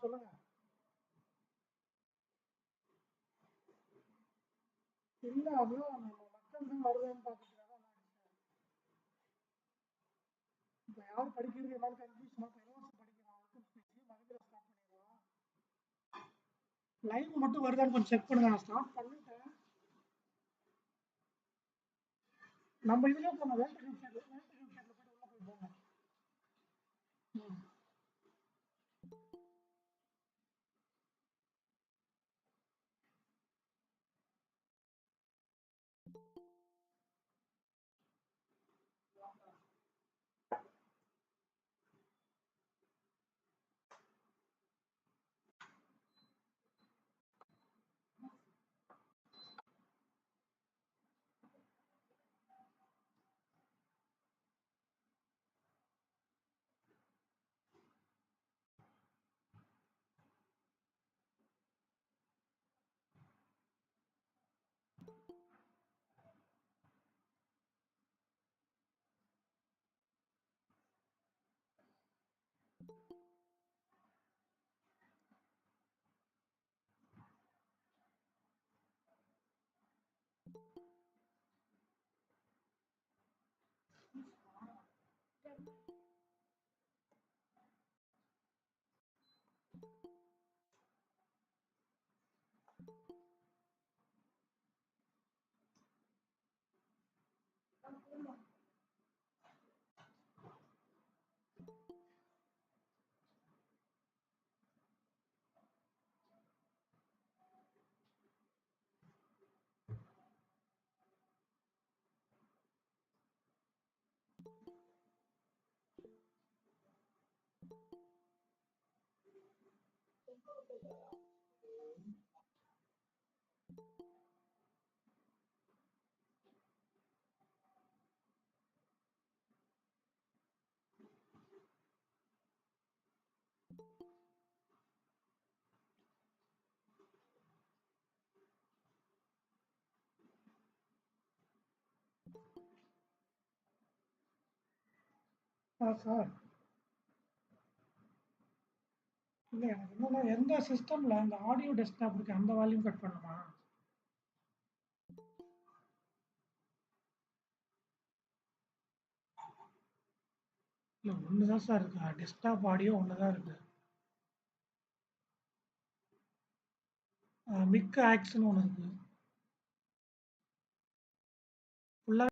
சொல்லுங்க. இல்ல அதுதான் நம்ம மக்கள் தான் வருதுன்னு பார்த்துட்டு இப்போ யார் படிக்கிறது எல்லாரும் கன்ஃபியூஷனாக இப்போ படிக்கிறான் மகந்திர ஸ்டார்ட் பண்ணிடலாம். லைவ் மட்டும் வருதான்னு கொஞ்சம் செக் பண்ணுங்க. நான் ஸ்டார்ட் பண்ணிட்டேன். நம்ம இதுலேயே போன வேல்ட் போயிட்டு உள்ள போய் போங்க. சார் இல்லை எனக்கு என்னன்னா எந்த சிஸ்டமில் அந்த ஆடியோ டெஸ்க்டாப் இருக்கு அந்த வால்யூம் கட் பண்ணுமா? இல்லை ஒன்று தான் சார் இருக்கு. டெஸ்க்டாப் ஆடியோ ஒன்று தான் இருக்கு. மிக் ஆக்ஸ்னு ஒன்று இருக்கு. ஃபுல்லாக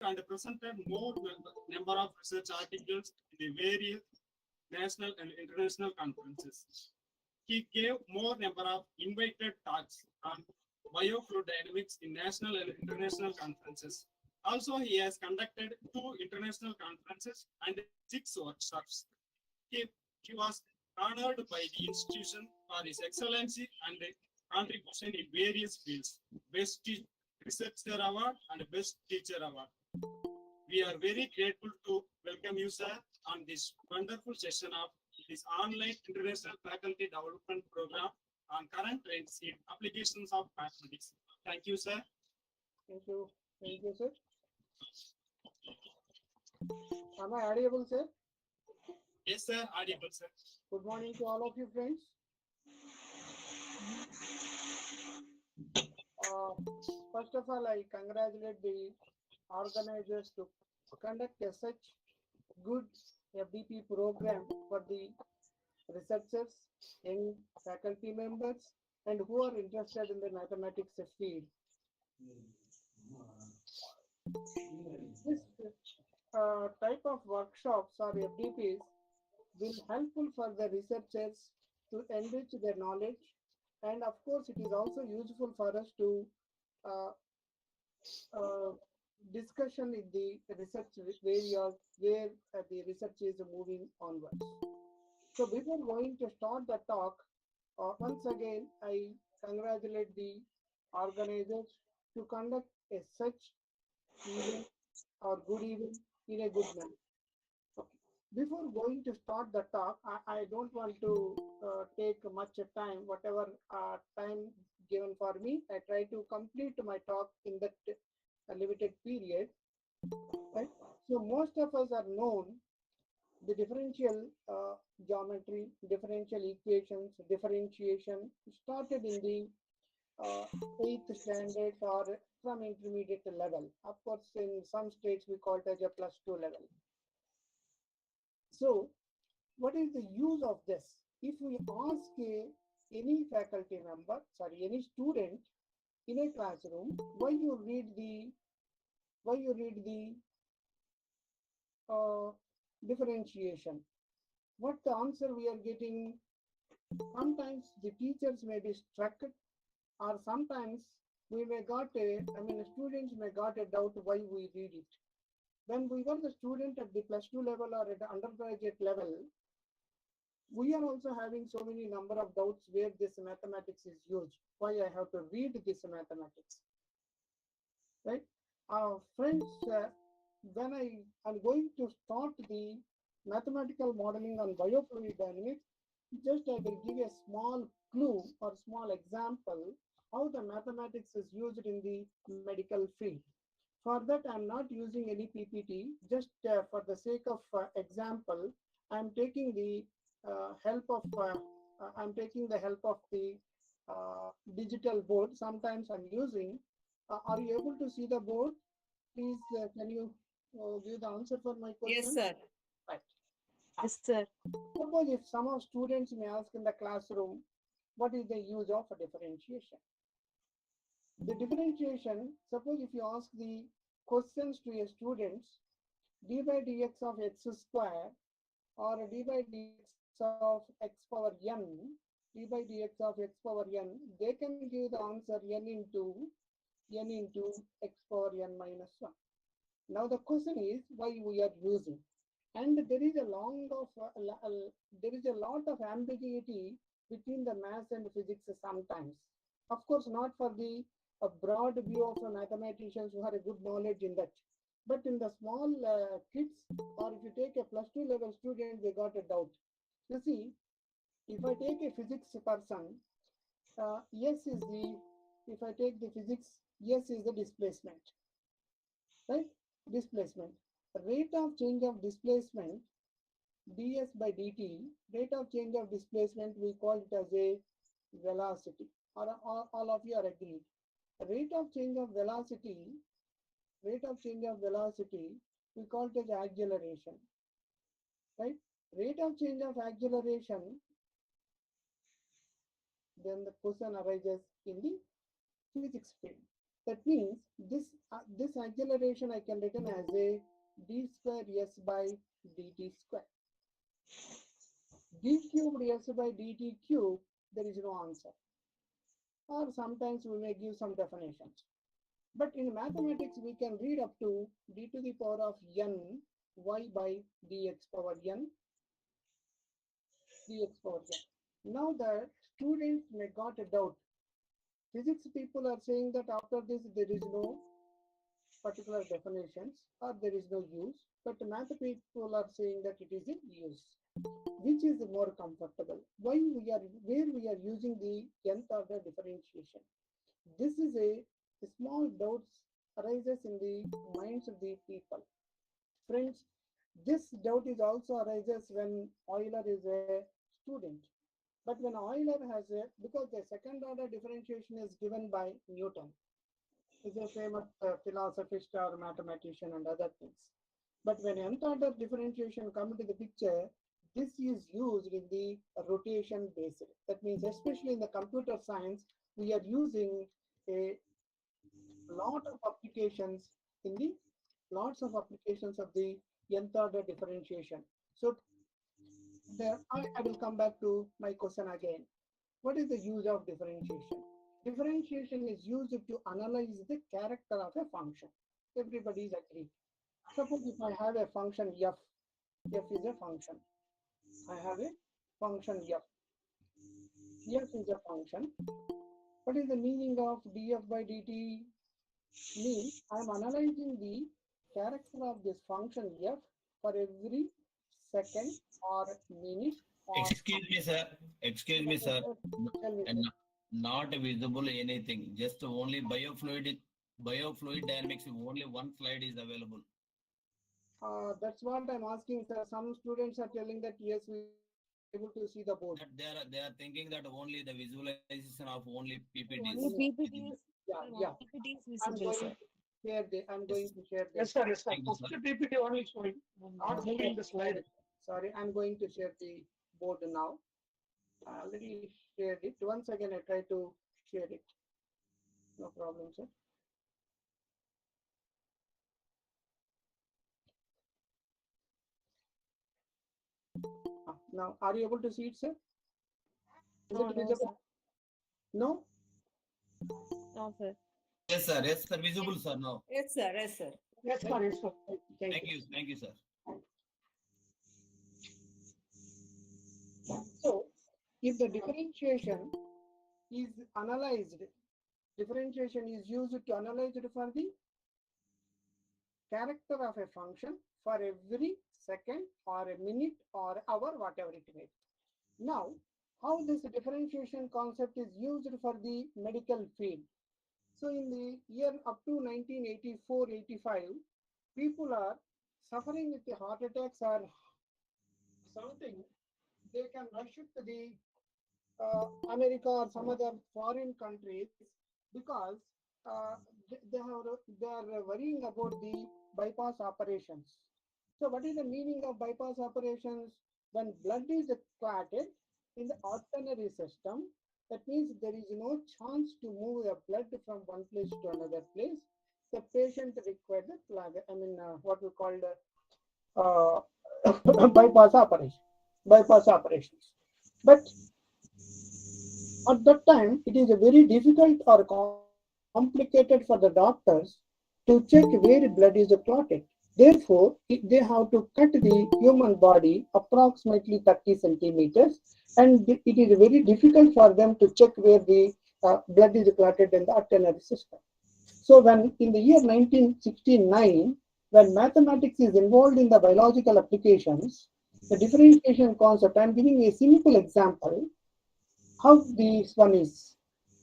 and presented more number of research articles in the various national and international conferences. He gave more number of invited talks on biofluid dynamics in national and international conferences. Also, he has conducted 2 international conferences and 6 workshops. He, he was honored by the institution for his excellency and contribution in various fields, Best Researcher Award and Best Teacher Award. We are very grateful to welcome you, sir, on this wonderful session of this online international faculty development program on current trends in applications of mathematics. Thank you, sir. Thank you. Thank you, sir. Am I audible, sir? Yes, sir. Audible, sir. Good morning to all of you, friends. First of all, I congratulate the organizers to conduct a such good FDP program for the researchers, young faculty members, and who are interested in the mathematics field. This type of workshops or FDPs will helpful for the researchers to enrich their knowledge, and of course it is also useful for us to discussion in the research areas where the research is moving onwards. So before going to start the talk, once again I congratulate the organizers to conduct a such event or good event in a good manner. Okay. Before going to start the talk, I don't want to take much time. Whatever time given for me, I try to complete my talk in that limited period. Right? So most of us are known the differential geometry, differential equations, differentiation started in the 8th standard or from intermediate level. Of course, in some states we call it as a +2 level. So what is the use of this? If we ask any faculty member, any student in a classroom, why you read the differentiation, what the answer we are getting? Sometimes the teachers may be struck, or sometimes we may got students may got a doubt why we read it. When we were the student at the +2 level or at the undergraduate level, we are also having so many number of doubts where this mathematics is used, why I have to read this mathematics, right? Friends, when I am going to start the mathematical modeling on biofluid dynamics, just I will give a small clue or small example how the mathematics is used in the medical field. For that, I'm not using any PPT. Just for the sake of example, I'm taking the help of the digital board. Sometimes I'm using. Are you able to see the board? Please, can you give the answer for my question? Yes, sir. Right. Yes, sir. Suppose if some of students may ask in the classroom, what is the use of a differentiation? The differentiation, suppose if you ask the questions to your students, d by dx of x square or d by dx of x power n, d by dx of x power n, they can give the answer n into x power n minus 1. Now the question is why we are using, and there is a lot of ambiguity between the math and physics sometimes. Of course, not for the a broad view of mathematicians who have a good knowledge in that, but in the small kids, or if you take a +2 level student, they got a doubt. You see, if I take a physics person, if I take the physics, S is the displacement, right? Displacement. Rate of change of displacement, ds by dt, rate of change of displacement, we call it as a velocity. All of you are agreed. Rate of change of velocity, we call it as acceleration, right? Rate of change of acceleration, then the question arises in the physics field. That means this acceleration I can written as a d square s by dt square. D cubed s by dt cube, there is no answer. Or sometimes we may give some definitions. But in mathematics, we can read up to d to the power of n y by dx power n dx power n. Now the students may got a doubt. Physics people are saying that after this there is no particular definitions or there is no use, but math people are saying that it is in use. Which is more comfortable? Where we are using the nth order differentiation. This is a small doubts arises in the minds of the people. Friends, this doubt is also arises when Euler is a student. But when Euler has a, because the second order differentiation is given by Newton, is a famous philosophist or mathematician and other things. But when nth order differentiation come into the picture, this is used in the rotation basis. That means especially in the computer science, we are using a lot of applications in the lots of applications of the nth order differentiation. So there I will come back to my question again. What is the use of differentiation? Differentiation is used to analyze the character of a function. Everybody is agreed. Suppose if I have a function f is a function. I have a function f. F is a function. What is the meaning of df by dt? Means I am analyzing the character of this function f for every second or minute or Excuse me, sir. Excuse me, sir. Not visible anything. Just only biofluid dynamics. Only one slide is available. That's what I'm asking, sir. Some students are telling that yes, we are able to see the board. They are thinking that only the visualization of only PPTs. Only PPTs. Yeah. PPTs I'm visible, going sir. to share the. I'm going to share Yes, this. sir. Yes, sir. Thank you, First sir. PPT only showing, not moving the slide. Sorry, I'm going to share the board now. I already shared it. Once again, I try to share it. No problem, sir. Now, are you able to see it, sir? Is No, it no, visible? No? No, sir. Yes, sir. Yes, sir. Visible, sir. Now. Yes, sir. Yes, sir. Yes, sir. Yes, sir. Thank you. Thank you, sir. So, if the differentiation is analyzed, differentiation is used to analyze it for the character of a function for every second or a minute or hour, whatever it may be. Now, how this differentiation concept is used for the medical field. So in the year up to 1984-85, people are suffering with the heart attacks or something. They can rush it to the America or some other foreign countries because they are worrying about the bypass operations. So what is the meaning of bypass operations? When blood is clotted in the arterial system, that means there is no chance to move the blood from one place to another place. The patient requires what we call the bypass operation. Bypass operations. But at that time, it is very difficult or complicated for the doctors to check where blood is clotted. Therefore, they have to cut the human body approximately 30 centimeters, and it is very difficult for them to check where the blood is clotted in the arterial system. So, when in the year 1969, when mathematics is involved in the biological applications, the differentiation concept, I'm giving a simple example how this one is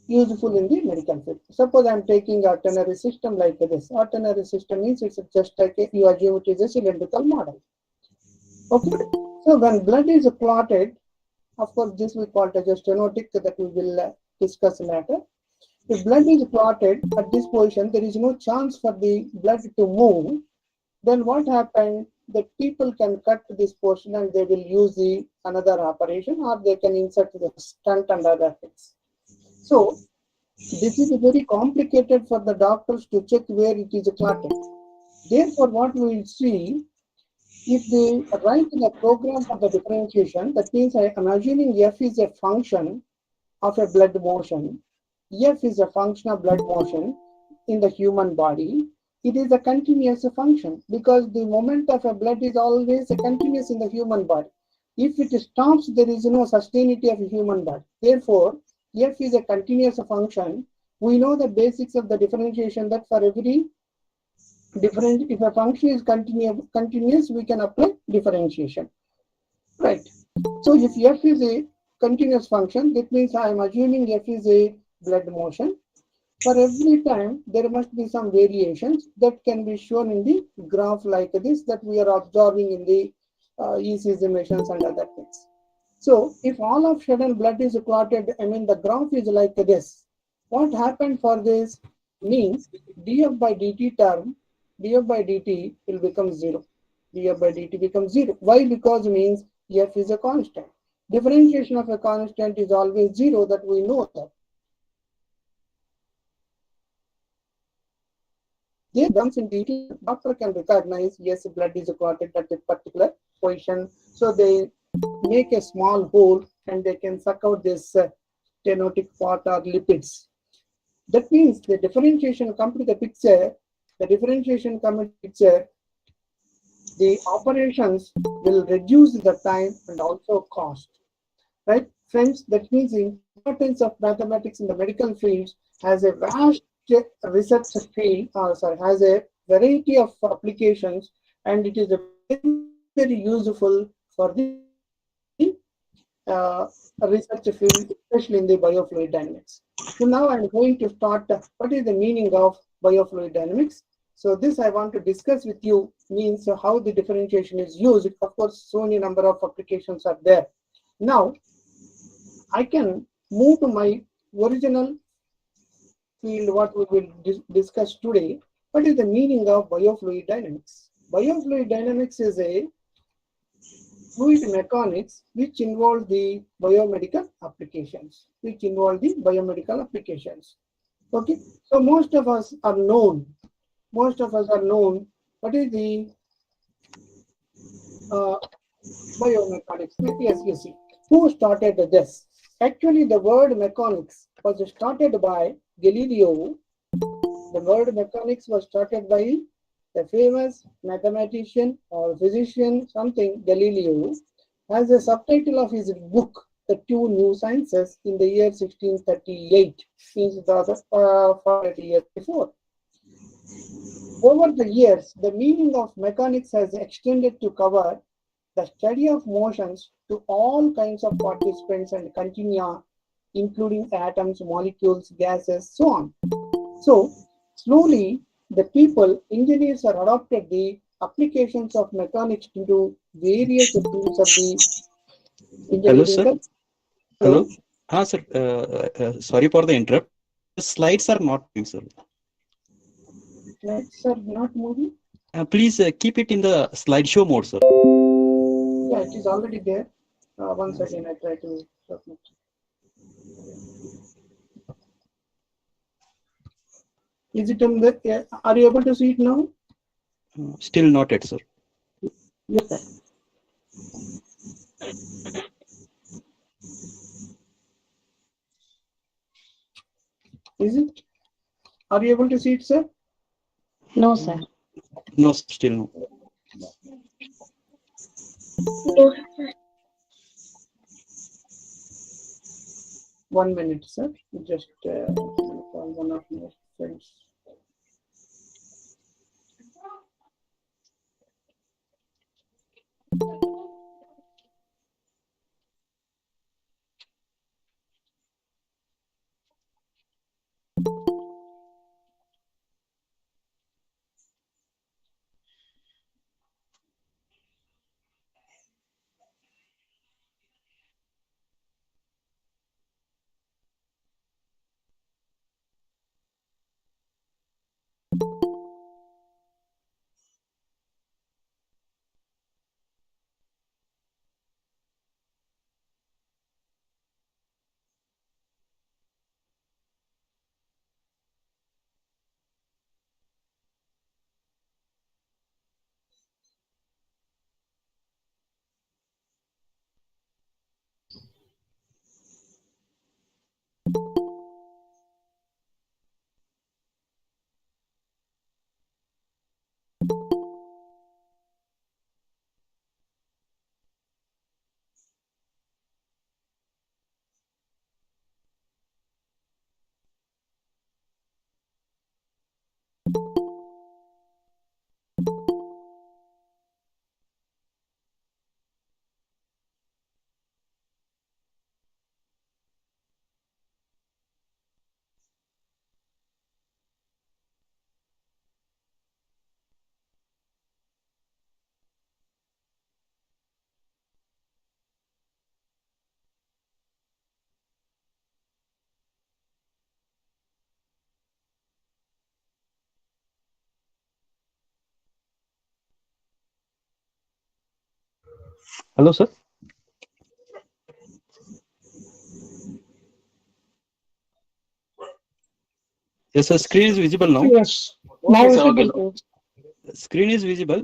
useful in the medical field. Suppose I'm taking a ternary system like this. A ternary system means it's just like you assume it is a cylindrical model. Okay. So when blood is clotted, of course, this we call it as a stenotic that we will discuss later. If blood is clotted at this position, there is no chance for the blood to move. Then what happened? The people can cut this portion and they will use the another operation, or they can insert the stent and other things. So This is very complicated for the doctors to check where it is clotted. Therefore, what we will see, if they write in a program for the differentiation, that means I am assuming F is a function of a blood motion. F is a function of blood motion in the human body. It is a continuous function because the movement of a blood is always a continuous in the human body. If it stops, there is no sustainability of a human body. Therefore, F is a continuous function. We know the basics of the differentiation that for every different, if a function is continuous, we can apply differentiation. Right. So if F is a continuous function, that means I am assuming F is a blood motion. For every time, there must be some variations that can be shown in the graph like this that we are observing in the ECG emissions and other things. So if all of sudden blood is clotted, I mean the graph is like this. What happened for this means df by dt term, df by dt will become 0. df by dt becomes 0. Why? Because means f is a constant. Differentiation of a constant is always 0, that we know that. There comes in detail, doctor can recognize, yes, blood is clotted at a particular position. So they make a small hole and they can suck out this stenotic part or lipids. That means the differentiation come to the picture, the operations will reduce the time and also cost. Right, friends? That means the importance of mathematics in the medical fields has a vast research field, has a variety of applications, and it is a very, very useful for the research field, especially in the biofluid dynamics. So now I'm going to start what is the meaning of biofluid dynamics. So this I want to discuss with you means how the differentiation is used. Of course, so many number of applications are there. Now I can move to my original field, what we will discuss today. What is the meaning of biofluid dynamics? Biofluid dynamics is a fluid mechanics which involve the biomedical applications. Okay, so most of us are known. What is the biomechanics? Yes, you see. Who started this? Actually, the word mechanics was started by Galileo. The word mechanics was started by the famous mathematician or physician, something, Galileo, as a subtitle of his book, The Two New Sciences, in the year 1638, means the other 400 years before. Over the years, the meaning of mechanics has extended to cover the study of motions to all kinds of participants and continua, including atoms, molecules, gases, so on. So slowly, the engineers are adopted the applications of mechanics into various fields of the Hello, engineering. sir. Hello. Sir. Sorry for the interrupt. The slides are not moving, sir. Slides are not moving. Please keep it in the slideshow mode, sir. Yeah, it is already there. Once again, I try to submit. Is it in the? Are you able to see it now? Still not yet, sir. Yes, sir. Is it? Are you able to see it, sir? No, sir. No, still no. No. 1 minute, sir. Just call one of my friends. Hello, sir. Yes, sir. Screen is visible now. Yes. Now Okay, sir. visible. Okay. Screen is visible.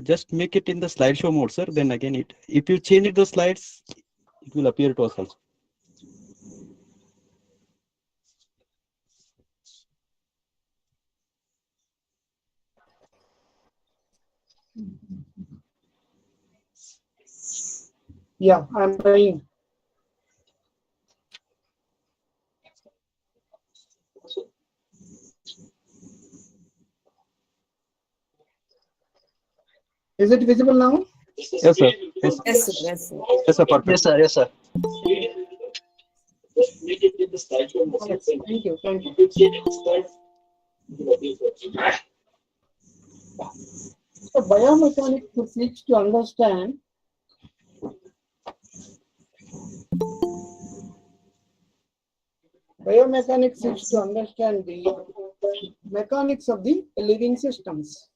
Just make it in the slideshow mode, sir. Then again, if you change the slides, it will appear to us also. Yeah, I'm trying. Is it visible now? Yes, sir. Yes, Yes, sir. Yes, sir. yes, sir. Perfect. Yes, sir. Yes, sir. Yes, thank you. Thank you. So biomechanics seeks to understand the mechanics of the living systems.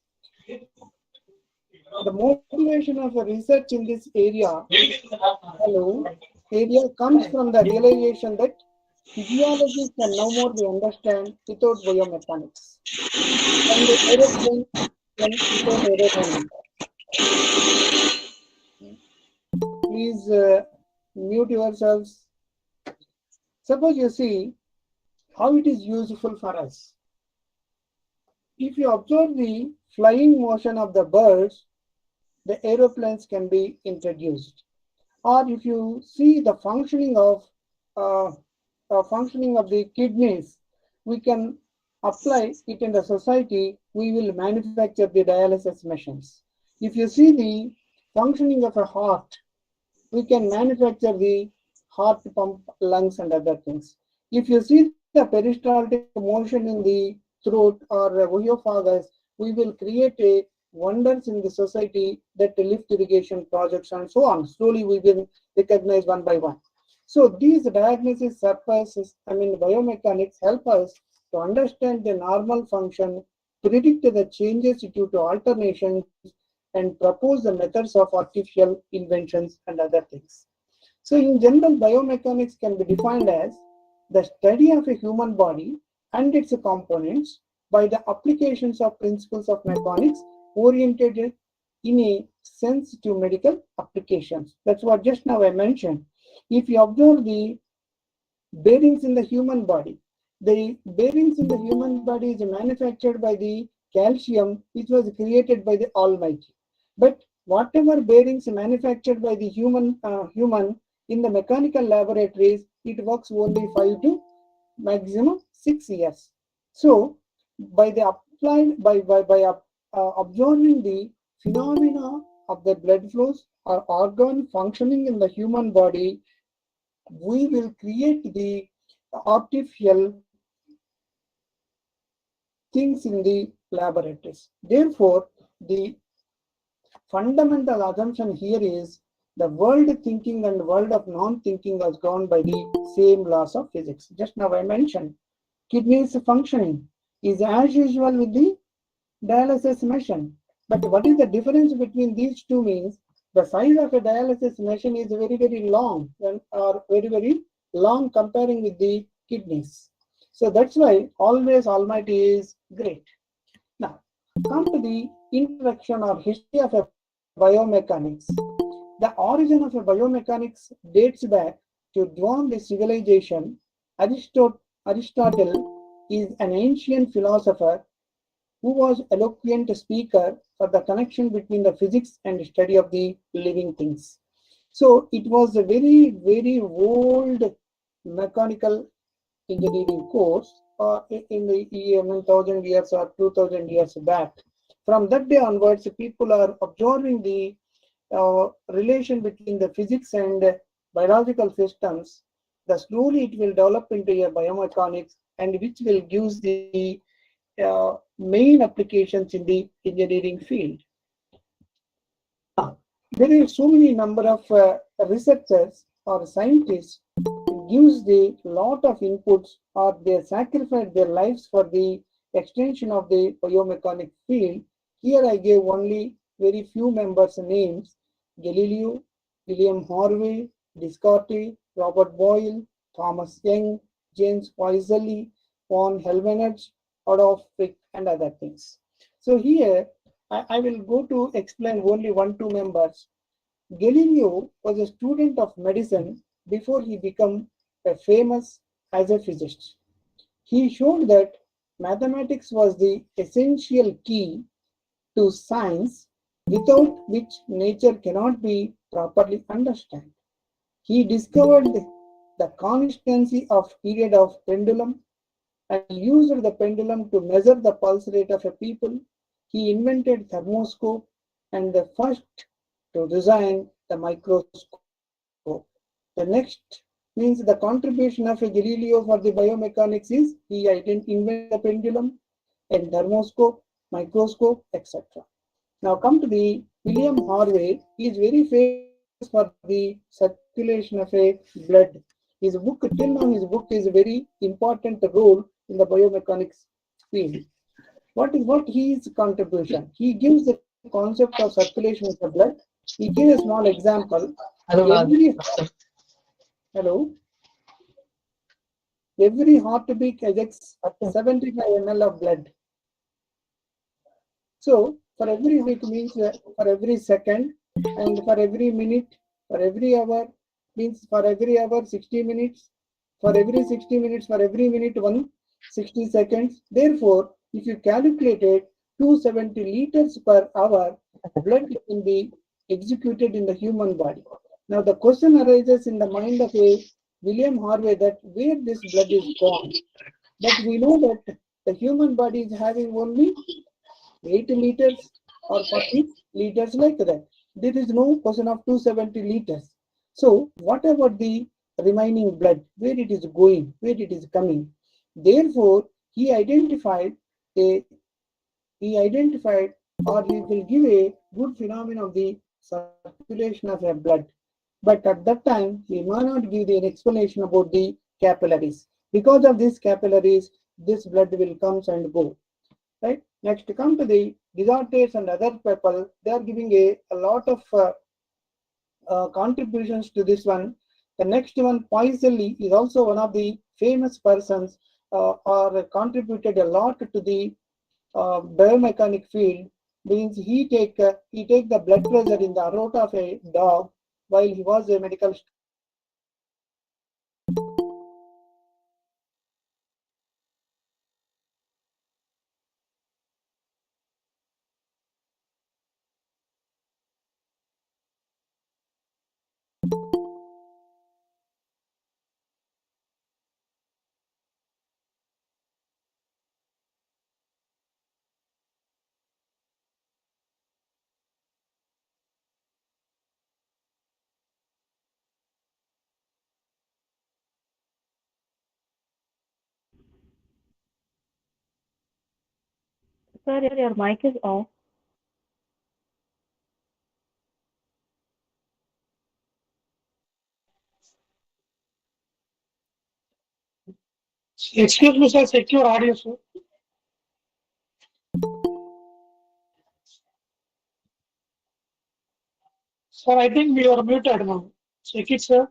The motivation of the research in this area comes from the realization that physiology can no more be understood without biomechanics. And the aeroplane can without aerodynamics. Please mute yourselves. Suppose you see how it is useful for us. If you observe the flying motion of the birds, the aeroplanes can be introduced. Or if you see the functioning of the kidneys, we can apply it in the society. We will manufacture the dialysis machines. If you see the functioning of a heart, we can manufacture the heart pump, lungs, and other things. If you see the peristaltic motion in the throat or oesophagus, we will create a wonders in the society that lift irrigation projects and so on. Slowly we will recognize one by one. So these diagnosis surfaces, biomechanics help us to understand the normal function, predict the changes due to alternations, and propose the methods of artificial inventions and other things. So in general, biomechanics can be defined as the study of a human body and its components by the applications of principles of mechanics oriented in a sense to medical applications. That's what just now I mentioned. If you observe the bearings in the human body, the bearings in the human body is manufactured by the calcium which was created by the Almighty. But whatever bearings manufactured by the human in the mechanical laboratories, it works only 5 to maximum 6 years. So by the applied observing the phenomena of the blood flows or organ functioning in the human body, we will create the artificial things in the laboratories. Therefore, the fundamental assumption here is the world thinking and world of non-thinking is governed by the same laws of physics. Just now I mentioned kidneys functioning is as usual with the dialysis machine. But what is the difference between these two means the size of a dialysis machine is very, very long or very, very long comparing with the kidneys. So that's why always Almighty is great. Now, come to the introduction or history of a biomechanics. The origin of a biomechanics dates back to dawn the civilization. Aristotle is an ancient philosopher who was an eloquent speaker for the connection between the physics and study of the living things. So it was a very, very old mechanical engineering course in the 1000 years or 2000 years back. From that day onwards, people are observing the relation between the physics and biological systems. Slowly it will develop into a biomechanics and which will give the main applications in the engineering field. There are so many number of researchers or scientists gives the lot of inputs or they sacrifice their lives for the extension of the biomechanics field. Here I gave only very few members' names. Galileo, William Harvey, Descartes, Robert Boyle, Thomas Young, James Poiseuille, von Helmholtz, Adolf Fick, and other things. So here I will go to explain only 1-2 members. Galileo was a student of medicine before he became famous as a physicist. He showed that mathematics was the essential key to science without which nature cannot be properly understood. He discovered the constancy of period of pendulum and used the pendulum to measure the pulse rate of a people. He invented thermoscope and the first to design the microscope. The next means the contribution of a Galileo for the biomechanics is he invented the pendulum and thermoscope, microscope, etc. Now come to the William Harvey. He is very famous for the circulation of a blood. His book, till now his book is a very important role in the biomechanics field. What is his contribution? He gives the concept of circulation of the blood. He gives a small example. Every heartbeat ejects 75 ml of blood. So for every week means for every second, and for every minute, for every hour means for every hour 60 minutes, for every 60 minutes, for every minute 160 seconds. Therefore, if you calculate it, 270 liters per hour blood can be executed in the human body. Now the question arises in the mind of a William Harvey that where this blood is gone. But we know that the human body is having only 8 liters or 40 liters like that. There is no question of 270 liters. So what about the remaining blood, where it is going, where it is coming? Therefore, he identified or he will give a good phenomenon of the circulation of a blood. But at that time, he may not give an explanation about the capillaries. Because of these capillaries, this blood will come and go. Right? Next, come to the Descartes and other people. They are giving a lot of contributions to this one. The next one, Poiseuille, is also one of the famous persons or contributed a lot to the biomechanic field. Means he take the blood pressure in the aorta of a dog while he was a medical student. Sir, your mic is off. Excuse me, sir, check your audio, sir. Sir, I think we are muted now. Check it, sir.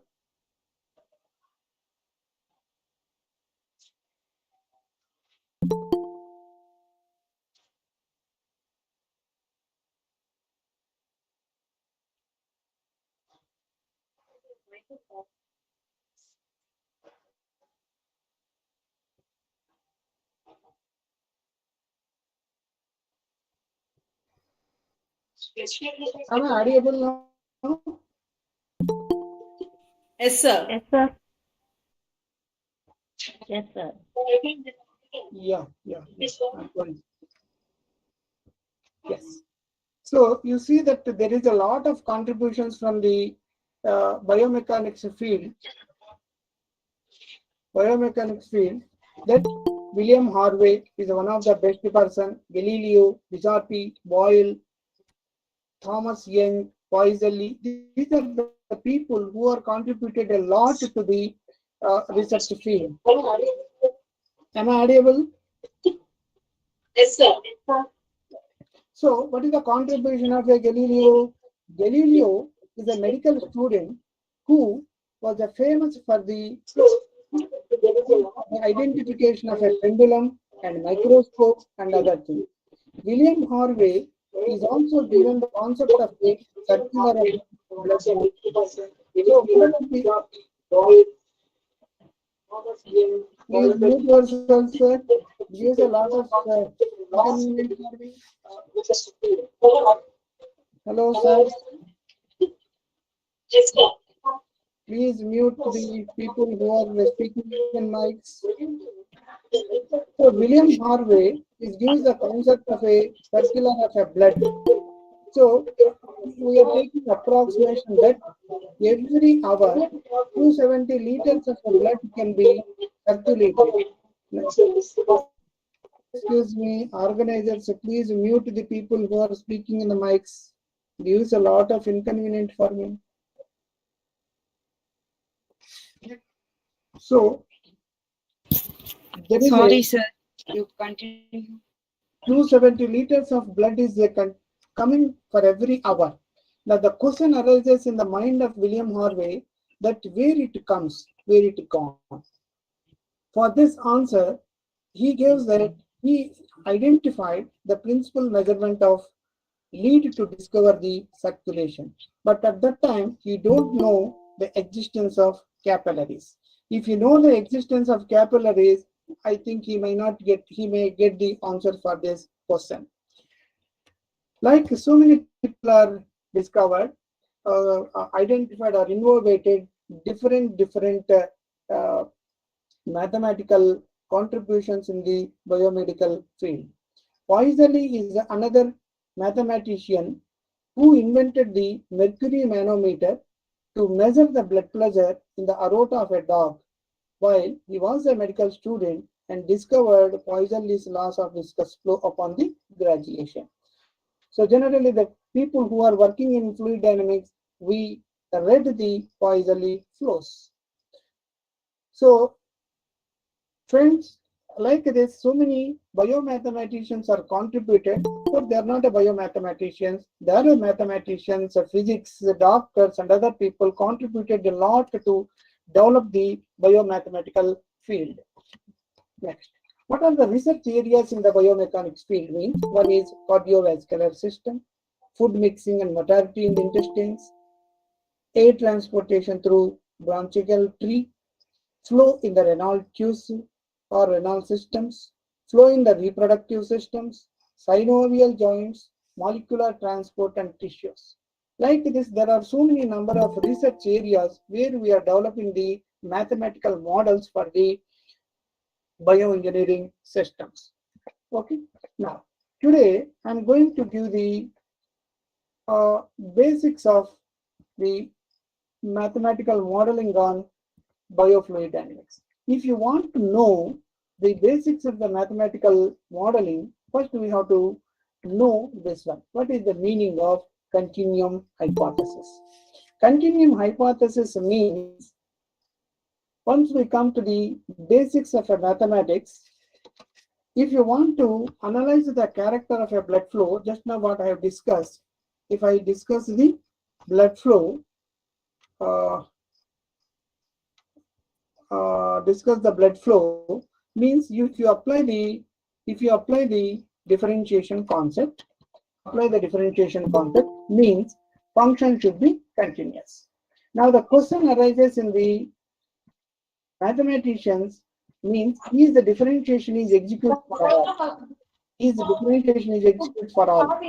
Am I audible now? Yes, sir. Yes, sir. Yes, sir. Yeah. I'm going. Yes. So you see that there is a lot of contributions from the biomechanics field. That William Harvey is one of the best person. Galileo, Descartes, Boyle, Thomas Young, Poiseuille. These are the people who are contributed a lot to the research field. Am I audible? Yes, sir. So, what is the contribution of a Galileo? Galileo is a medical student who was famous for the identification of a pendulum and microscope and other things. William Harvey is also given the concept of a circular blood flow. Please mute yourself, sir. Gives a lot of inconvenience for me. Hello, sir. Please mute the people who are speaking in mics. So William Harvey is gives the concept of a circular of a blood. So we are taking approximation that every hour 270 liters of blood can be circulated. Excuse me, organizers, please mute the people who are speaking in the mics. Gives a lot of inconvenience for me. So there is Sorry, sir. You continue. 270 liters of blood is coming for every hour. Now the question arises in the mind of William Harvey that where it comes, where it gone. For this answer, he gives that he identified the principal measurement of lead to discover the circulation. But at that time, he don't know the existence of capillaries. If you know the existence of capillaries, I think he may get the answer for this question. Like so many people are discovered, identified or innovated different mathematical contributions in the biomedical field. Poiseuille is another mathematician who invented the mercury manometer to measure the blood pressure in the aorta of a dog while he was a medical student and discovered Poiseuille's laws of viscous flow upon the graduation. So generally the people who are working in fluid dynamics, we read the Poiseuille flows. So friends, like this, so many biomathematicians are contributed, but they are not a biomathematicians. They are mathematicians, physics, doctors, and other people contributed a lot to develop the biomathematical field. Next, what are the research areas in the biomechanics field? Means one is cardiovascular system, food mixing and motility in the intestines, air transportation through bronchial tree, flow in the renal tubes or renal systems, flow in the reproductive systems, synovial joints, molecular transport and tissues. Like this, there are so many number of research areas where we are developing the mathematical models for the bioengineering systems. Okay. Now, today I'm going to give the basics of the mathematical modeling on biofluid dynamics. If you want to know the basics of the mathematical modeling, first we have to know this one. What is the meaning of continuum hypothesis? Continuum hypothesis means once we come to the basics of a mathematics, if you want to analyze the character of a blood flow, just now what I have discussed, if I discuss the blood flow, discuss the blood flow means if you apply the differentiation concept, means function should be continuous. Now the question arises in the mathematicians means is the differentiation is executed for all? Is the differentiation is executed for all?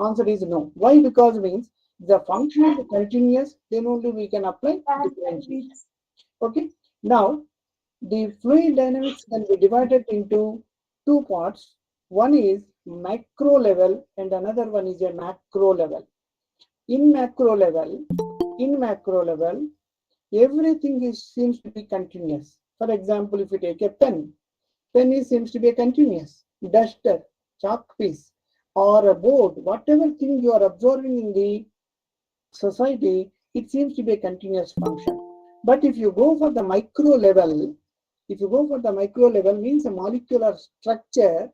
Answer is no. Why? Because means the function is continuous, then only we can apply differentiation. Okay. Now the fluid dynamics can be divided into two parts. One is macro level and another one is a macro level. In macro level, everything seems to be continuous. For example, if you take a pen seems to be continuous. Duster, chalk piece, or a board, whatever thing you are observing in the society, it seems to be a continuous function. But if you go for the micro level, means a molecular structure,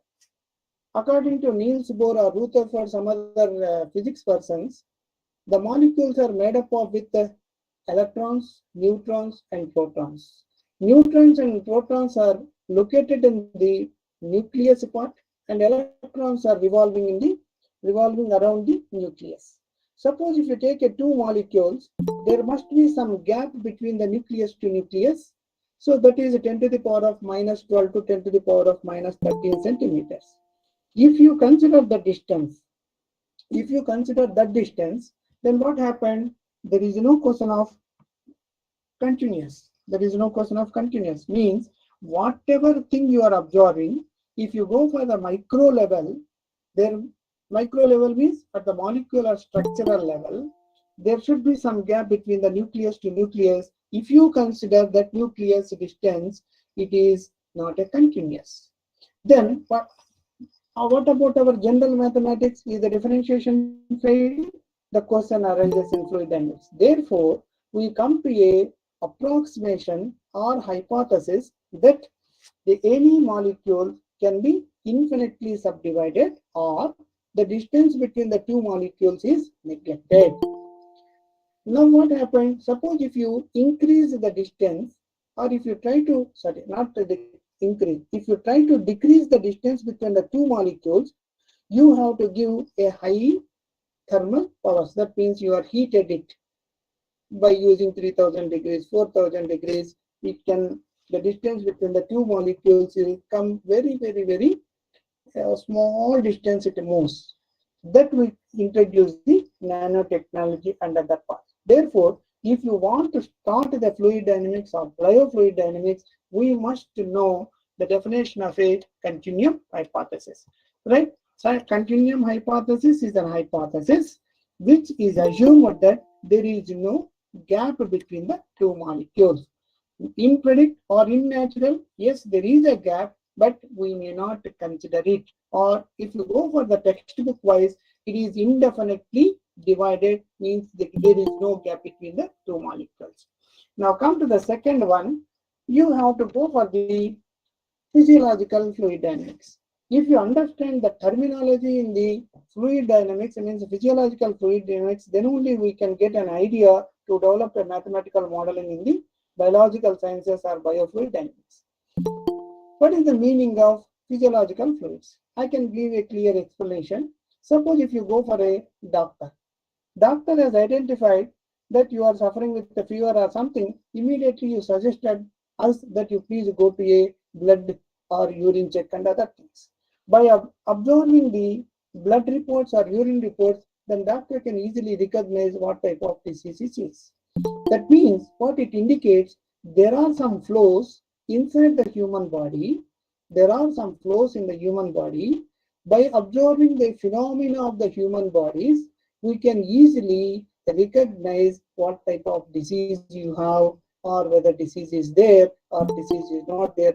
according to Niels Bohr or Rutherford, some other physics persons, The molecules are made up of with electrons, neutrons, and protons. Neutrons and protons are located in the nucleus part, and electrons are revolving around the nucleus. Suppose if you take two molecules, there must be some gap between the nucleus to nucleus. So that is 10 to the power of minus 12 to 10 to the power of minus 13 centimeters. If you consider the distance, then what happened? There is no question of continuous. Means whatever thing you are observing, if you go for the micro level, micro level means at the molecular structural level, there should be some gap between the nucleus to nucleus. If you consider that nucleus distance, it is not a continuous. Then what about our general mathematics? Is the differentiation failed? The question arises in fluid dynamics. Therefore, we come to a approximation or hypothesis that any molecule can be infinitely subdivided, or the distance between the two molecules is neglected. Now what happens? Suppose if you increase the distance, or if you try to, if you try to decrease the distance between the two molecules, you have to give a high thermal powers. That means you are heated it by using 3000 degrees, 4000 degrees. The distance between the two molecules will come very small distance it moves. That will introduce the nanotechnology under that part. Therefore, if you want to start the fluid dynamics or biofluid dynamics, we must know the definition of a continuum hypothesis, right? So continuum hypothesis is an hypothesis which is assumed that there is no gap between the two molecules. In predict or in natural, yes, there is a gap, but we may not consider it. Or if you go for the textbook wise, it is indefinitely divided, means that there is no gap between the two molecules. Now come to the second one. You have to go for the physiological fluid dynamics. If you understand the terminology in the fluid dynamics, it means physiological fluid dynamics, then only we can get an idea to develop a mathematical modeling in the biological sciences or biofluid dynamics. What is the meaning of physiological fluids? I can give a clear explanation. Suppose if you go for a doctor has identified that you are suffering with a fever or something, immediately you suggested us that you please go to a blood or urine check and other things. By observing the blood reports or urine reports, then doctor can easily recognize what type of disease it is. That means what it indicates, there are some flows inside the human body. There are some flows in the human body. By observing the phenomena of the human bodies, we can easily recognize what type of disease you have, or whether disease is there or disease is not there.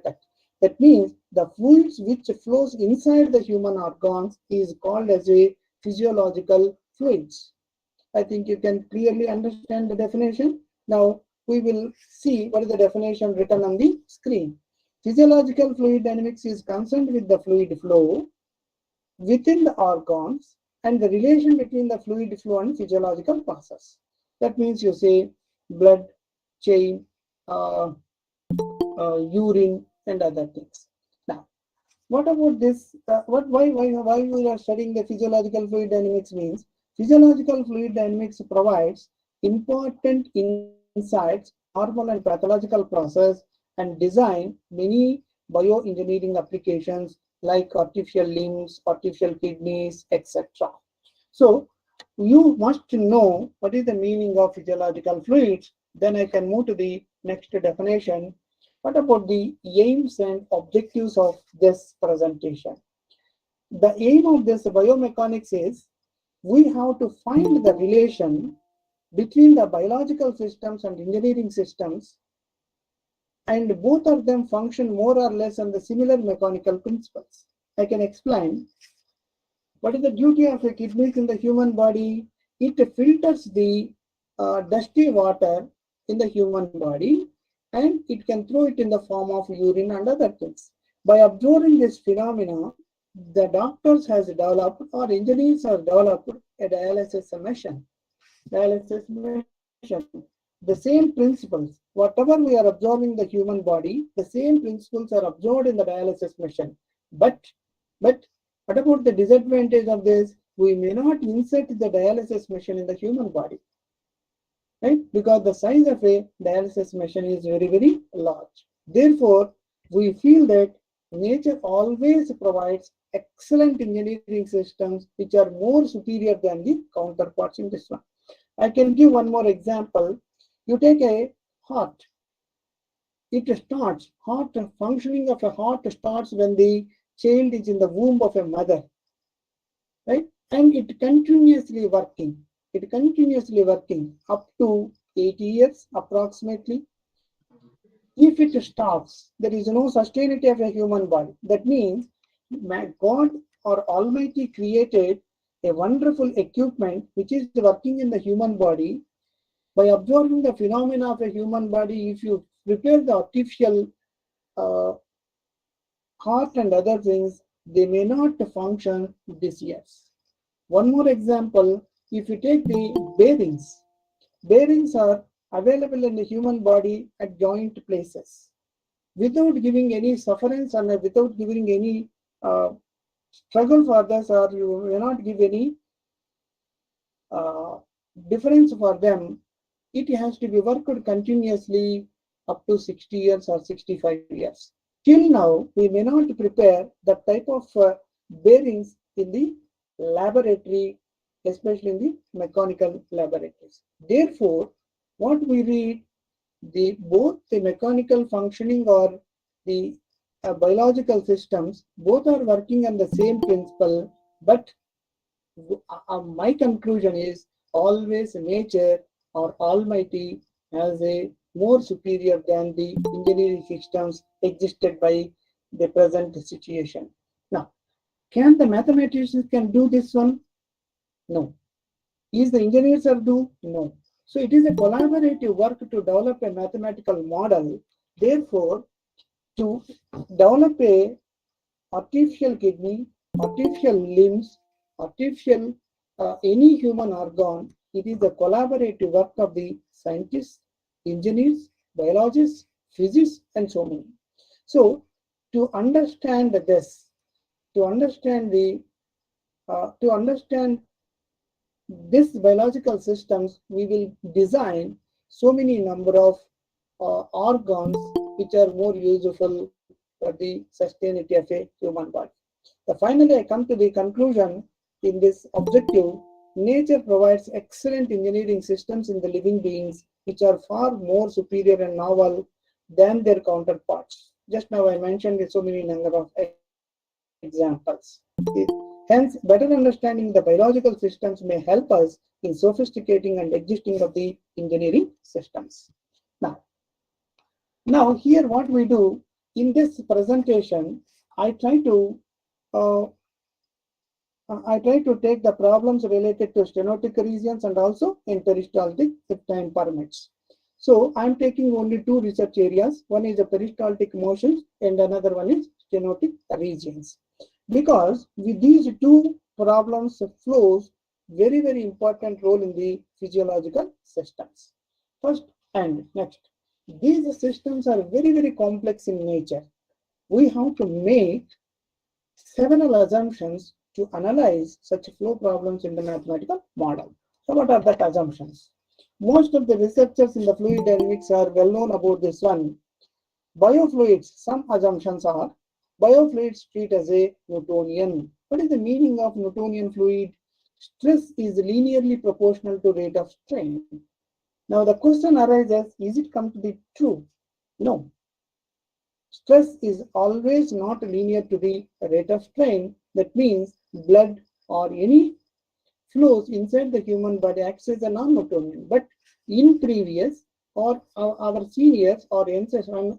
That means the fluids which flows inside the human organs is called as a physiological fluids. I think you can clearly understand the definition. Now we will see what is the definition written on the screen. Physiological fluid dynamics is concerned with the fluid flow within the organs and the relation between the fluid flow and physiological process. That means you say blood, chain, urine, and other things. Now, what about this? Why we are studying the physiological fluid dynamics means physiological fluid dynamics provides important insights, normal and pathological process, and design many bioengineering applications like artificial limbs, artificial kidneys, etc. So you must know what is the meaning of physiological fluids. Then I can move to the next definition. What about the aims and objectives of this presentation? The aim of this biomechanics is we have to find the relation between the biological systems and engineering systems, and both of them function more or less on the similar mechanical principles. I can explain. What is the duty of a kidney in the human body? It filters the dusty water in the human body, and it can throw it in the form of urine and other things. By observing this phenomena, the doctors has developed or engineers have developed a dialysis machine. dialysis machine. The same principles, whatever we are absorbing the human body, the same principles are absorbed in the dialysis machine. But what about the disadvantage of this? We may not insert the dialysis machine in the human body, right? Because the size of a dialysis machine is very, very large. Therefore, we feel that nature always provides excellent engineering systems which are more superior than the counterparts in this one. I can give one more example. You take a heart. It starts, heart functioning of a heart starts when the child is in the womb of a mother, right? And it continuously working. It continuously working up to 80 years approximately. If it stops, there is no sustainability of a human body. That means God or Almighty created a wonderful equipment which is working in the human body. By observing the phenomena of a human body, if you prepare the artificial heart and other things, they may not function this years. One more example, if you take the bearings, bearings are available in the human body at joint places without giving any sufferance and without giving any struggle for others, or you may not give any difference for them. It has to be worked continuously up to 60 years or 65 years. Till now, we may not prepare that type of bearings in the laboratory, especially in the mechanical laboratories. Therefore, what we read, both the mechanical functioning or the biological systems, both are working on the same principle, but my conclusion is always nature or Almighty has a more superior than the engineering systems existed by the present situation. Now, can the mathematicians can do this one? No. Is the engineers are do? No. So it is a collaborative work to develop a mathematical model. Therefore, to develop a artificial kidney, artificial limbs, artificial any human organ, it is the collaborative work of the scientists, engineers, biologists, physicists, and so many. So, to understand this, to understand this biological systems, we will design so many number of organs which are more useful for the sustainability of a human body. Finally, I come to the conclusion in this objective. Nature provides excellent engineering systems in the living beings which are far more superior and novel than their counterparts. Just now I mentioned so many number of examples. Hence, better understanding the biological systems may help us in sophisticating and existing of the engineering systems. Now here what we do in this presentation, I try to take the problems related to stenotic regions and also in peristaltic if time permits. So I'm taking only two research areas. One is the peristaltic motions and another one is stenotic regions. Because with these two problems flows very, very important role in the physiological systems. First and next, these systems are very, very complex in nature. We have to make several assumptions to analyze such flow problems in the mathematical model. So what are the assumptions? Most of the researchers in the fluid dynamics are well known about this one. Biofluids, some assumptions are, biofluids treat as a Newtonian. What is the meaning of Newtonian fluid? Stress is linearly proportional to rate of strain. Now the question arises, is it come to be true? No. Stress is always not linear to the rate of strain. That means blood or any flows inside the human body acts as a non-Newtonian. But in previous or our seniors or ancestors,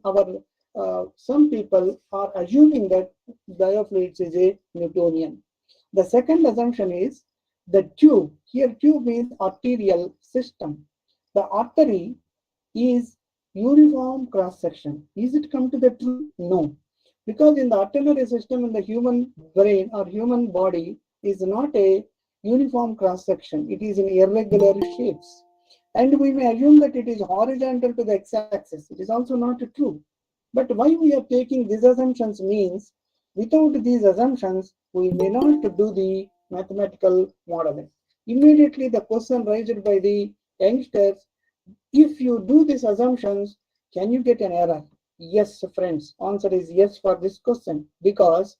some people are assuming that biofluids is a Newtonian. The second assumption is the tube. Here tube means arterial system. The artery is uniform cross section. Is it come to the truth? No. Because in the arterial system in the human brain or human body is not a uniform cross section. It is in irregular shapes. And we may assume that it is horizontal to the x-axis. It is also not true. But why we are taking these assumptions means without these assumptions, we may not do the mathematical modeling. Immediately the question raised by the youngsters, if you do these assumptions, can you get an error? Yes, friends, answer is yes for this question, because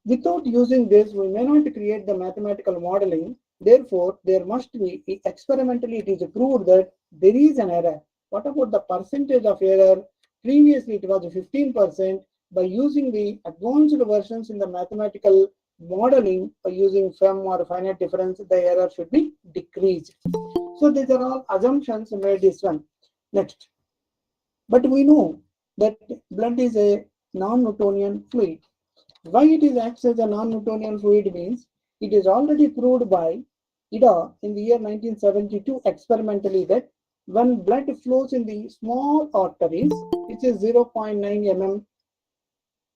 without using this, we may not create the mathematical modeling. Therefore, there must be, experimentally it is proved that there is an error. What about the percentage of error? Previously it was 15%. By using the advanced versions in the mathematical modeling, by using FEM or finite difference, the error should be decreased. So these are all assumptions made this one. Next. But we know that blood is a non-Newtonian fluid. Why it is acts as a non-Newtonian fluid means it is already proved by Ida in the year 1972 experimentally that when blood flows in the small arteries, which is 0.9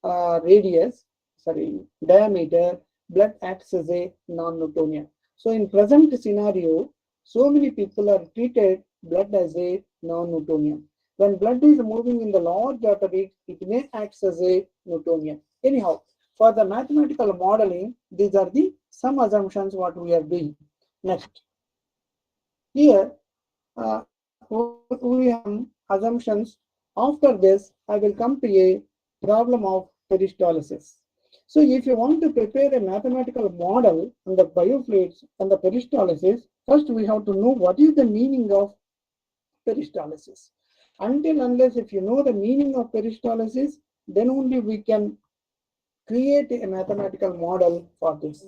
mm diameter, blood acts as a non-Newtonian. So in present scenario, so many people are treated blood as a non-Newtonian. When blood is moving in the large arteries, it may act as a Newtonian. Anyhow, for the mathematical modeling, these are the some assumptions what we are doing. Next. Here, we have assumptions. After this, I will come to a problem of peristolysis. So if you want to prepare a mathematical model on the biofluids and the peristolysis, first we have to know what is the meaning of peristolysis. Until unless if you know the meaning of peristolysis, then only we can create a mathematical model for this.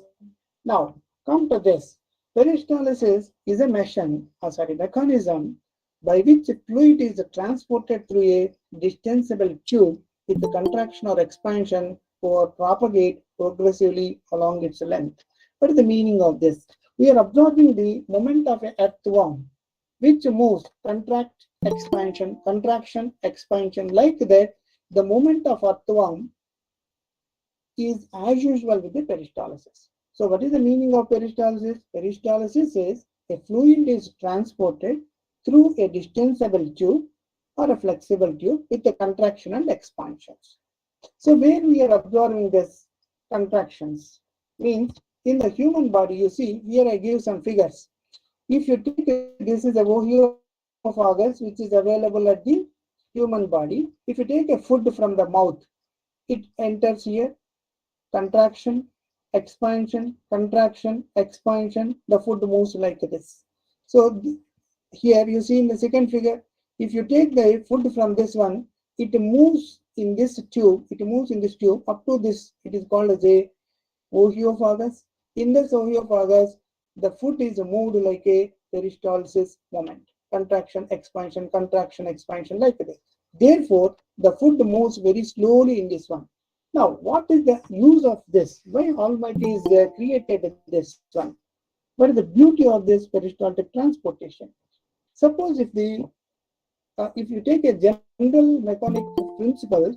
Now, come to this. Peristolysis is a mechanism by which fluid is transported through a distensible tube with the contraction or expansion or propagate progressively along its length. What is the meaning of this? We are observing the moment of an earthworm, which moves contract, expansion, contraction, expansion. Like that, the moment of earthworm is as usual with the peristolysis. So what is the meaning of peristolysis? Peristolysis is a fluid is transported through a distensible tube or a flexible tube with the contraction and expansions. So where we are observing this contractions means in the human body, you see, here I give some figures. If you take this is a oesophagus which is available at the human body. If you take a food from the mouth, it enters here, contraction, expansion, contraction, expansion, the food moves like this. So here you see in the second figure, if you take the food from this one, it moves in this tube, up to this, it is called as a oesophagus. In this oesophagus, the food is moved like a peristolysis moment, contraction, expansion, like this. Therefore, the food moves very slowly in this one. Now, what is the use of this? Why Almighty is created this one? What is the beauty of this peristaltic transportation? Suppose if you take a general mechanics principles,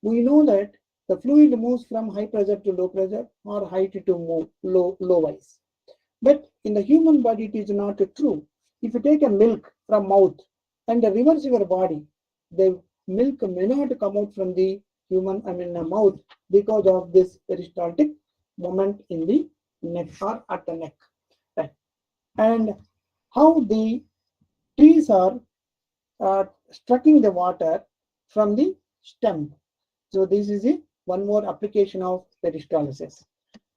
we know that the fluid moves from high pressure to low pressure or height to low wise. But in the human body, it is not true. If you take a milk from mouth and reverse your body, the milk may not come out from the mouth because of this peristaltic moment in the neck or at the neck. Right. And how the trees are sucking the water from the stem. So this is one more application of peristolysis.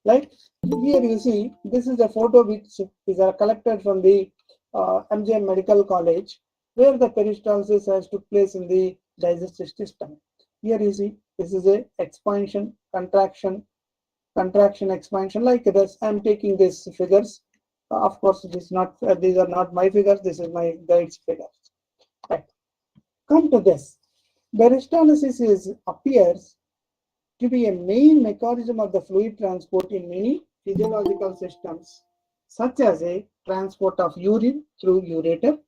Like here you see, this is a photo which is collected from the MGM Medical College, where the peristolysis has took place in the digestive system. Here you see, this is a expansion, contraction, expansion. Like this, I am taking these figures. Of course, these are not my figures. This is my guide's figures. Right. Come to this. Peristolysis appears to be a main mechanism of the fluid transport in many physiological systems, such as a transport of urine through ureter.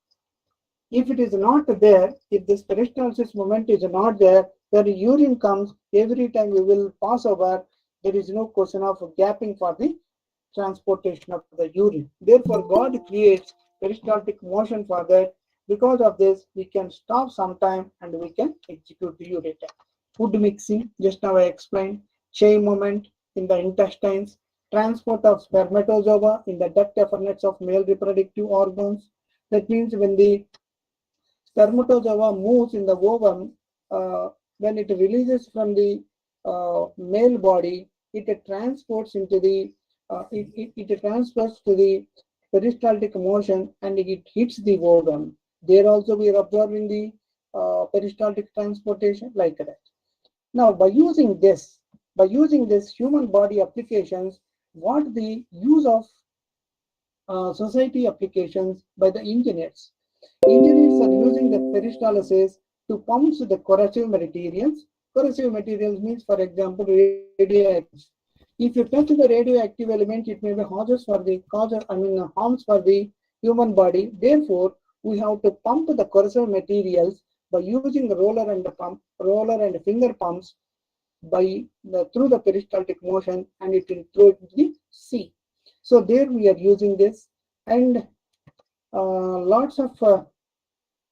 If it is not there, if this peristalsis moment is not there, then urine comes every time we will pass over. There is no question of gapping for the transportation of the urine. Therefore, God creates peristaltic motion for that. Because of this, we can stop sometime and we can execute the ureter. Food mixing, just now I explained, chain movement in the intestines, transport of spermatozoa in the duct efferents of male reproductive organs. That means when the spermatozoa moves in the ovum, when it releases from the male body, it transports into the it transfers to the peristaltic motion and it hits the ovum. There also we are observing the peristaltic transportation like that. Now, by using this human body applications, what the use of society applications by the engineers. Engineers are using the peristalsis to pump the corrosive materials. Corrosive materials means, for example, radioactive. If you touch the radioactive element, it may be harms for the human body. Therefore, we have to pump the corrosive materials by using the roller and finger pumps through the peristaltic motion, and it will throw it into the sea. So there we are using this, and lots of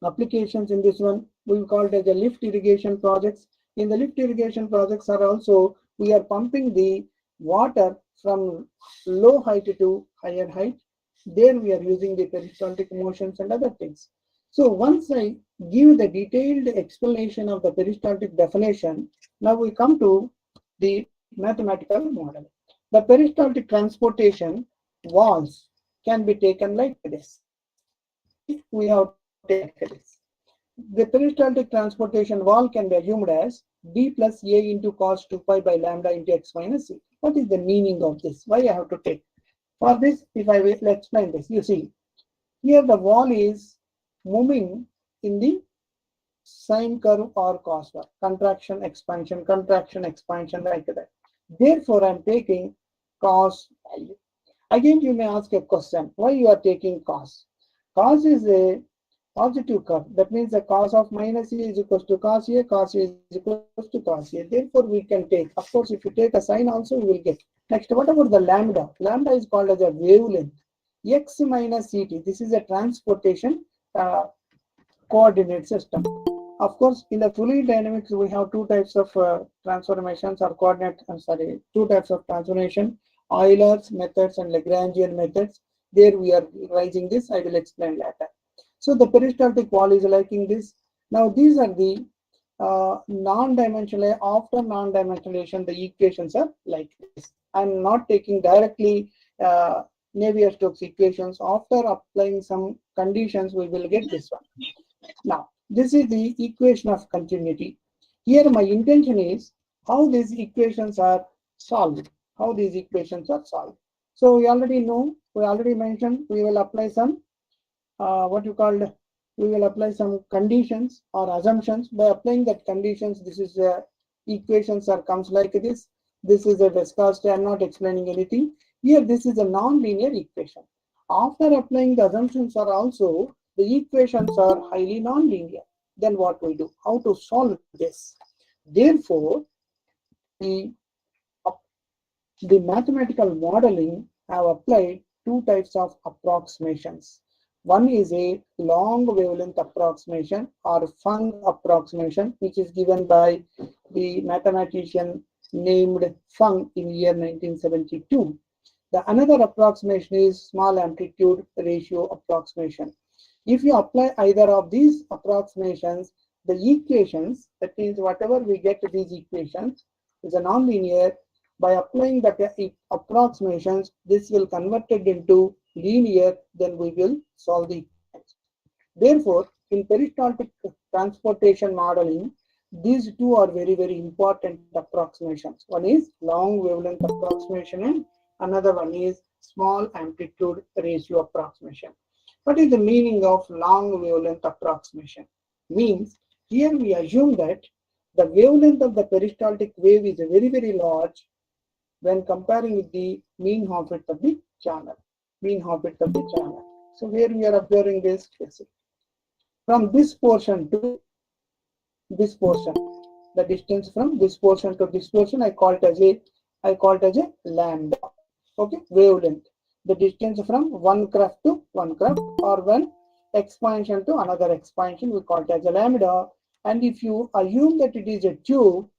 applications in this one. We call it as a lift irrigation projects. In the lift irrigation projects are also, we are pumping the water from low height to higher height. There we are using the peristaltic motions and other things. So once I give the detailed explanation of the peristaltic definition, now we come to the mathematical model. The peristaltic transportation walls can be taken like this. We have taken like this. The peristaltic transportation wall can be assumed as b plus a into cos 2 pi by lambda into x minus c. What is the meaning of this? Why I have to take? For this, if I will explain this, you see, here the wall is moving in the sine curve or cos curve, contraction, expansion, like that. Therefore, I am taking cos value. Again, you may ask a question, why you are taking cos? Cos is a positive curve. That means the cos of minus a is equals to cos a, cos a is equals to cos a. Therefore, we can take, of course, if you take a sine also, you will get. Next, what about the lambda? Lambda is called as a wavelength. X minus ct, this is a transportation coordinate system. Of course, in the fluid dynamics, we have two types of transformations or two types of transformation, Euler's methods and Lagrangian methods. There we are raising this, I will explain later. So the peristaltic wall is liking this. Now these are the non-dimensional, after non-dimensionalization, the equations are like this. I'm not taking directly Navier-Stokes equations. After applying some conditions, we will get this one. Now, this is the equation of continuity. Here my intention is how these equations are solved. So we already know, we already mentioned, we will apply some we will apply some conditions or assumptions. By applying that conditions, this is equations are comes like this. This is a viscosity. I'm not explaining anything. Here, this is a non-linear equation. After applying the assumptions are also, the equations are highly non-linear. Then what we do? How to solve this? Therefore, the mathematical modeling have applied two types of approximations. One is a long wavelength approximation or Fung approximation, which is given by the mathematician named Fung in year 1972. The another approximation is small amplitude ratio approximation. If you apply either of these approximations, the equations, that means whatever we get to these equations is a nonlinear. By applying the approximations, this will convert it into linear, then we will solve the equations. Therefore, in peristaltic transportation modeling, these two are very, very important approximations. One is long wavelength approximation and another one is small amplitude ratio approximation. What is the meaning of long wavelength approximation? Means here we assume that the wavelength of the peristaltic wave is very, very large when comparing with the mean half width of the channel. So here we are observing this from this portion to this portion. The distance from this portion to this portion, I call it as a lambda. Okay, wavelength, the distance from one craft to one craft, or one expansion to another expansion, we call it as a lambda. And if you assume that it is a tube,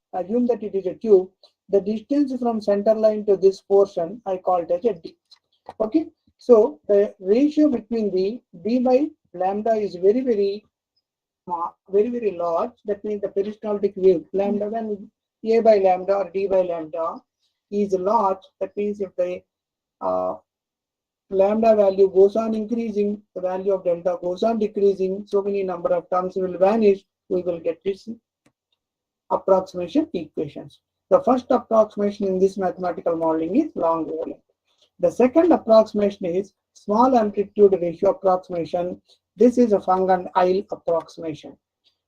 the distance from center line to this portion, I call it as a d. Okay, so the ratio between the d by lambda is very, very large. That means the peristaltic wave lambda, when a by lambda or d by lambda is large, that means if the lambda value goes on increasing, the value of delta goes on decreasing, so many number of terms will vanish, we will get this approximation equations. The first approximation in this mathematical modeling is long wavelength. The second approximation is small amplitude ratio approximation. This is a Fung and Isle approximation.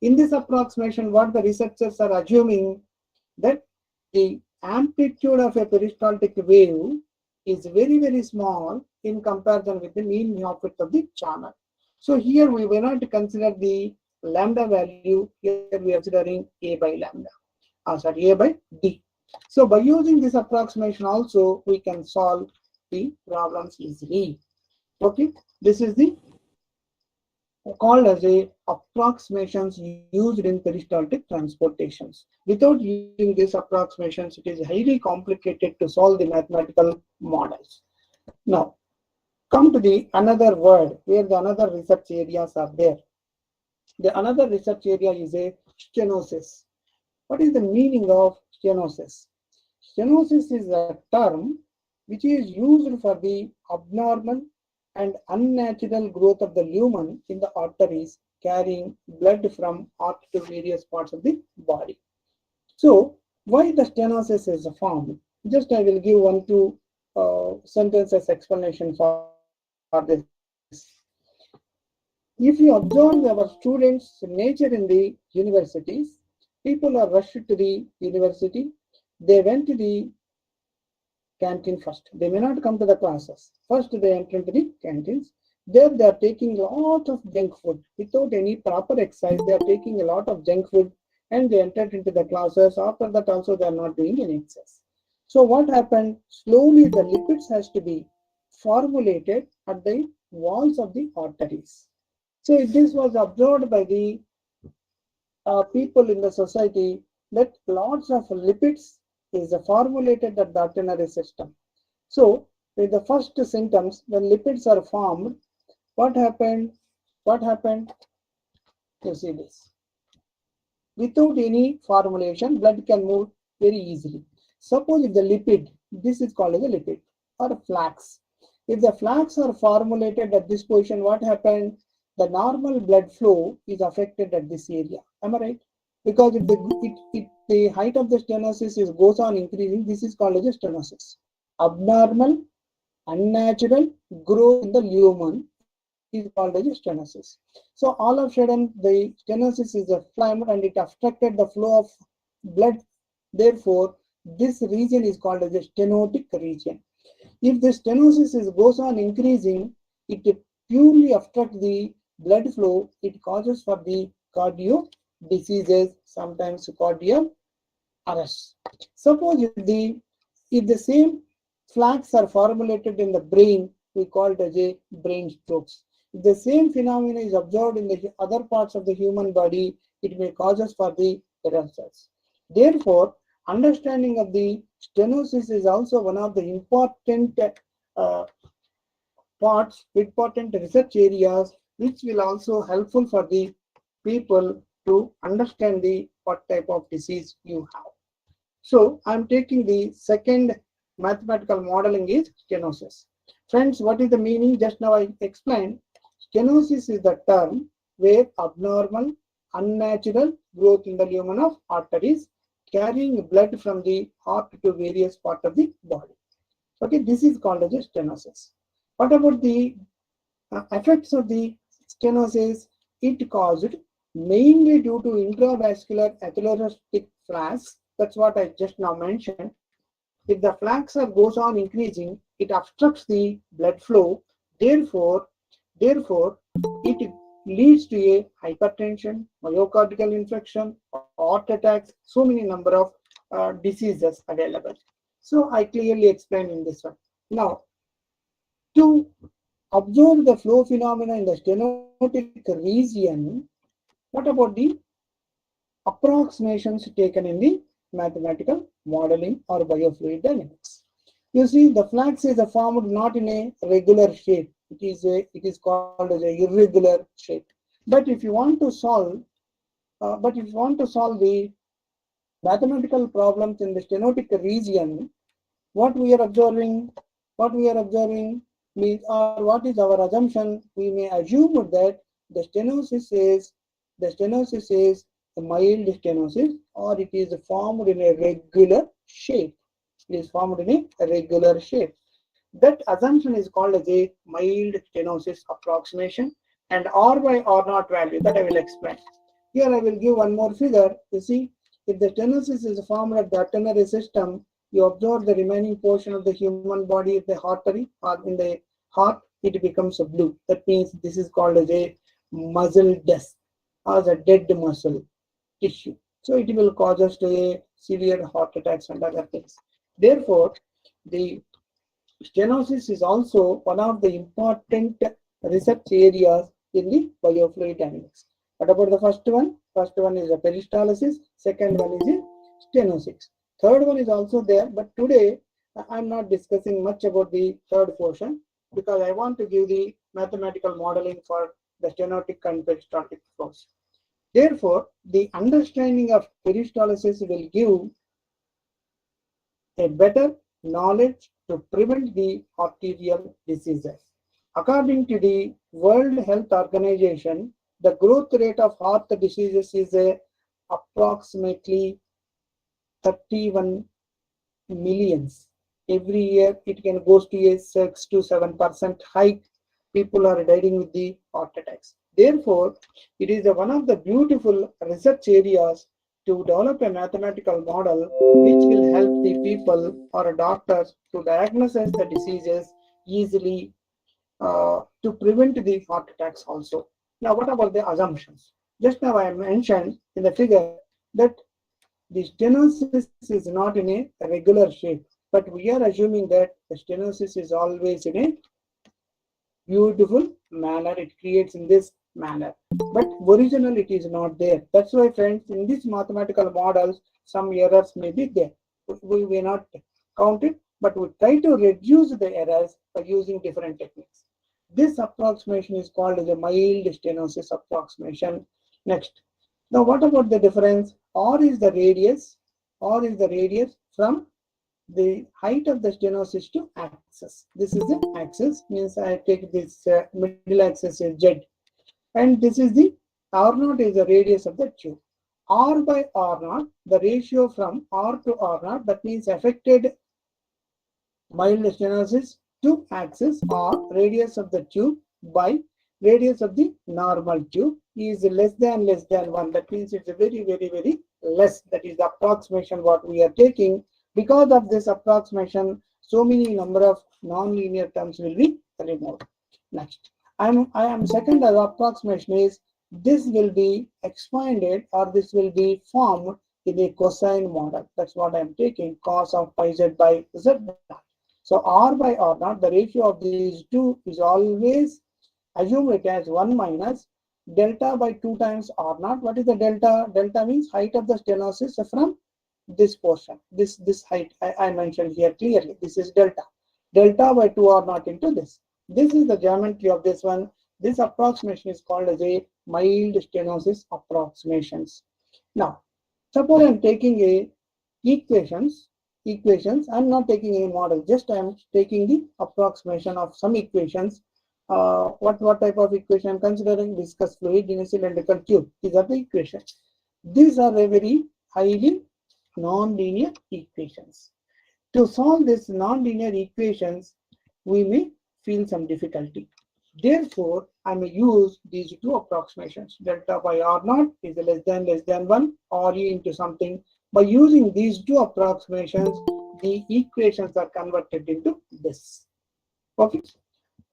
In this approximation, what the researchers are assuming, that the amplitude of a peristaltic wave is very, very small in comparison with the mean width of the channel. So here we will not consider the lambda value, here we are considering a by lambda, a by d. So by using this approximation also, we can solve the problems easily. Okay, this is the called as a approximations used in peristaltic transportations. Without using these approximations, it is highly complicated to solve the mathematical models. Now, come to the another word where the another research areas are there. The another research area is a stenosis. What is the meaning of stenosis? Stenosis is a term which is used for the abnormal and unnatural growth of the lumen in the arteries carrying blood from heart to various parts of the body. So, why the stenosis is formed? Just I will give 1-2 sentences explanation for this. If you observe our students' nature in the universities, people are rushed to the university. They went to the canteen first. They may not come to the classes. First, they enter into the canteens. There, they are taking a lot of junk food without any proper exercise. They are taking a lot of junk food and they entered into the classes. After that, also they are not doing any exercise. So, what happened? Slowly, the lipids has to be formulated at the walls of the arteries. So, this was observed by the people in the society that lots of lipids is formulated at the arterial system. So, with the first symptoms, when lipids are formed, what happened? You see this. Without any formulation, blood can move very easily. Suppose if the lipid, this is called as a lipid or flax. If the flax are formulated at this position, what happened? The normal blood flow is affected at this area. Am I right? Because if the height of the stenosis goes on increasing, this is called as a stenosis. Abnormal, unnatural growth in the lumen is called as a stenosis. So all of a sudden, the stenosis is inflamed and it obstructed the flow of blood. Therefore, this region is called as a stenotic region. If the stenosis goes on increasing, it purely obstructs the blood flow. It causes for the cardio diseases, sometimes cardiac arrest. Suppose if the same flax are formulated in the brain, we call it as a brain strokes. If the same phenomena is observed in the other parts of the human body, it may cause us for the errors. Therefore, understanding of the stenosis is also one of the important important research areas, which will also helpful for the people to understand what type of disease you have. So I'm taking the second mathematical modeling is stenosis. Friends, what is the meaning? Just now I explained. Stenosis is the term where abnormal, unnatural growth in the lumen of arteries carrying blood from the heart to various parts of the body. Okay, this is called as a stenosis. What about the effects of the stenosis? It caused mainly due to intravascular atherosclerotic flax. That's what I just now mentioned. If the flax goes on increasing, it obstructs the blood flow. Therefore, it leads to a hypertension, myocardial infarction, heart attacks, so many number of diseases available. So I clearly explained in this one. Now, to observe the flow phenomena in the stenotic region, what about the approximations taken in the mathematical modeling or biofluid dynamics? You see, the flux is formed not in a regular shape. It is called as a irregular shape. But if you want to solve, the mathematical problems in the stenotic region, what we are observing, means, or what is our assumption? We may assume that the stenosis is a mild stenosis, or it is formed in a regular shape. It is formed in a regular shape. That assumption is called as a mild stenosis approximation, and R by R naught value that I will explain. Here I will give one more figure. You see, if the stenosis is formed at the ternary system, you observe the remaining portion of the human body in the artery or in the heart, it becomes a blue. That means this is called as a muscle death, or a dead muscle tissue. So it will cause us to a severe heart attacks and other things. Therefore, the stenosis is also one of the important research areas in the biofluid dynamics. What about the first one? First one is a peristolysis. Second one is a stenosis. Third one is also there, but today I'm not discussing much about the third portion because I want to give the mathematical modeling for the stenotic and peristaltic flows. Therefore, the understanding of peristolysis will give a better knowledge to prevent the arterial diseases. According to the World Health Organization, the growth rate of heart diseases is approximately 31 millions. Every year it can go to a 6 to 7% hike. People are dying with the heart attacks. Therefore, it is one of the beautiful research areas to develop a mathematical model which will help the people or doctors to diagnose the diseases easily to prevent the heart attacks also. Now, what about the assumptions? Just now I mentioned in the figure that the stenosis is not in a regular shape, but we are assuming that the stenosis is always in a beautiful manner. It creates in this manner, but original it is not there. That's why, friends, in these mathematical models, some errors may be there. We may not count it, but we try to reduce the errors by using different techniques. This approximation is called as a mild stenosis approximation. Next. Now, what about the difference? R is the radius. R is the radius from the height of the stenosis to axis. This is the axis, means I take this middle axis is Z, and this is the R naught is the radius of the tube. R by R naught, the ratio from R to R naught, that means affected mild stenosis to axis or radius of the tube by radius of the normal tube is less than 1. That means it's a very less. That is the approximation what we are taking. Because of this approximation, so many number of non-linear terms will be removed. Next, I am second approximation is this will be expanded or this will be formed in a cosine model. That's what I am taking, cos of pi z by z naught. So R by R naught, the ratio of these two is always assume it as 1 minus delta by 2 times R naught. What is the delta? Delta means height of the stenosis from this portion. This height I mentioned here clearly. This is delta. Delta by 2 R naught into this. This is the geometry of this one. This approximation is called as a mild stenosis approximations. Now, suppose I am taking a equations. I'm not taking any model. Just I am taking the approximation of some equations. What type of equation I'm considering? Viscous fluid in a cylindrical tube. These are the equations. These are a very highly non-linear equations. To solve these non-linear equations, we may feel some difficulty. Therefore, I may use these two approximations. Delta by R naught is less than 1, or E into something. By using these two approximations, the equations are converted into this. Okay.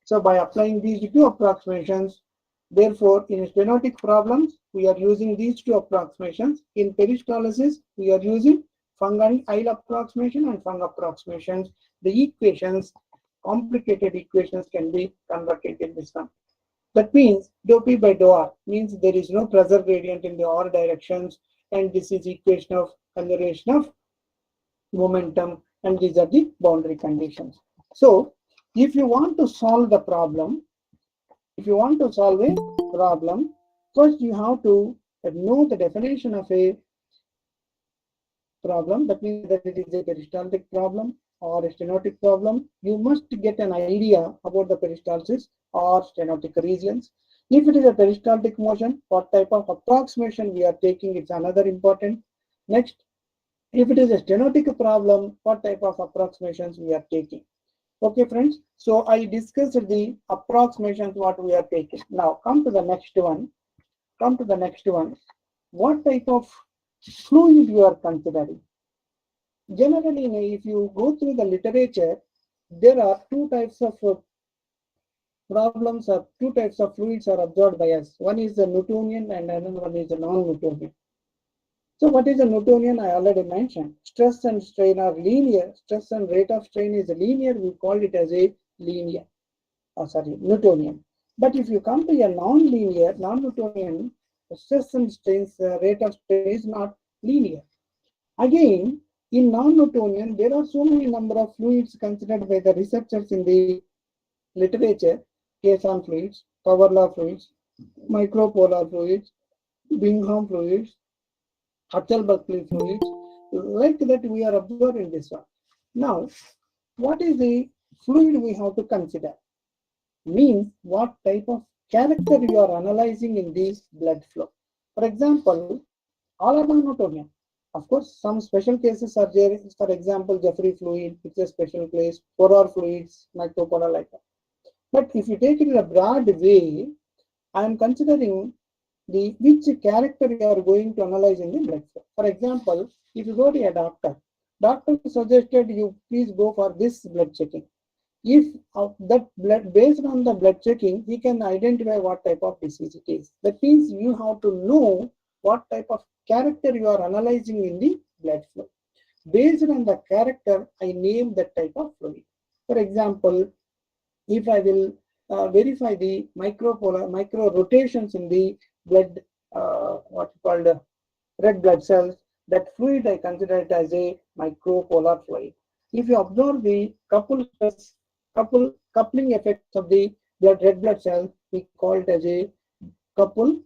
So by applying these two approximations, therefore, in stenotic problems, we are using these two approximations. In peristolysis, we are using fungal approximation and fung approximations. The equations complicated equations can be converted in this one. That means dou P by dou R means there is no pressure gradient in the R directions, and this is equation of conservation of momentum, and these are the boundary conditions. So if you want to solve the problem, first you have to know the definition of a problem. That means that it is a peristaltic problem or a stenotic problem. You must get an idea about the peristalsis or stenotic regions. If it is a peristaltic motion, what type of approximation we are taking, it's another important. Next, if it is a stenotic problem, what type of approximations we are taking. Okay, friends. So I discussed the approximations what we are taking. Now come to the next one. What type of fluid you are considering? Generally, if you go through the literature, there are two types of problems, or two types of fluids are observed by us. One is the Newtonian and another one is the non-Newtonian. So what is a Newtonian? I already mentioned. Stress and strain are linear. Stress and rate of strain is linear. We call it as a Newtonian. But if you come to a non-Newtonian, stress and strain rate of strain is not linear. Again, in non-Newtonian, there are so many number of fluids considered by the researchers in the literature: Caisson fluids, power law fluids, micropolar fluids, Bingham fluids, Berkeley fluids, like that we are observing this one. Now, what is the fluid we have to consider? Means what type of character you are analyzing in this blood flow. For example, all are non-Newtonian. Of course, some special cases are there. For example, Jeffrey fluid, it's a special case. Polar fluids, micropolar, like that. But if you take it in a broad way, I am considering which character you are going to analyze in the blood flow. For example, if you go to a doctor suggested you please go for this blood checking. If that blood, based on the blood checking, he can identify what type of disease it is. That means you have to know what type of character you are analyzing in the blood flow. Based on the character, I name that type of fluid. For example, if I will verify the micro rotations in the blood, what you called red blood cells, that fluid I consider it as a micropolar fluid. If you observe the coupling effects of the red blood cells, we call it as a couple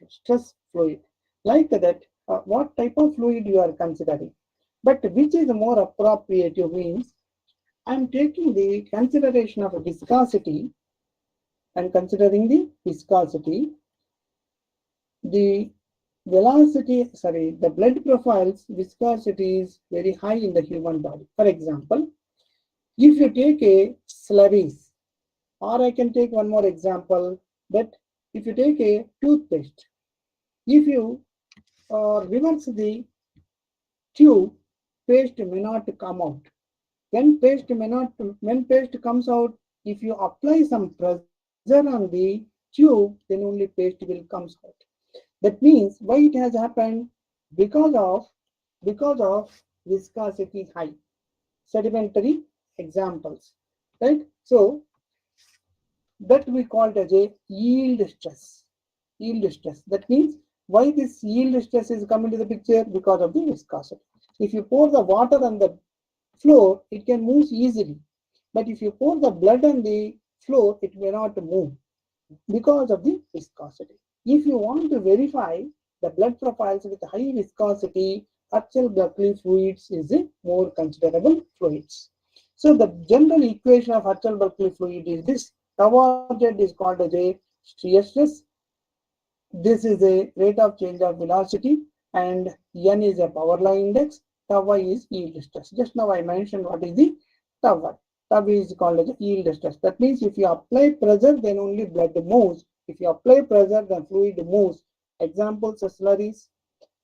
stress fluid. Like that, what type of fluid you are considering. But which is more appropriate means, I am taking the consideration of viscosity and considering the viscosity, the velocity, the blood profiles, viscosity is very high in the human body. For example, if you take a slurries, or I can take one more example, that if you take a toothpaste, if you reverse the tube, paste may not come out. When paste comes out, if you apply some pressure on the tube, then only paste will come out. That means why it has happened? Because of viscosity high. Sedimentary examples, right? So that we call it as a yield stress. That means why this yield stress is coming to the picture? Because of the viscosity. If you pour the water on the floor, it can move easily. But if you pour the blood on the floor, it may not move because of the viscosity. If you want to verify the blood profiles with high viscosity, Berkeley fluids is a more considerable fluids. So the general equation of Berkeley fluid is this. Tau z is called as a shear stress. This is a rate of change of velocity, and N is a power law index. Tau y is yield stress. Just now I mentioned what is the tau y. Tau is called as yield stress. That means if you apply pressure, then only blood moves. If you apply pressure, then fluid moves. Examples are slurries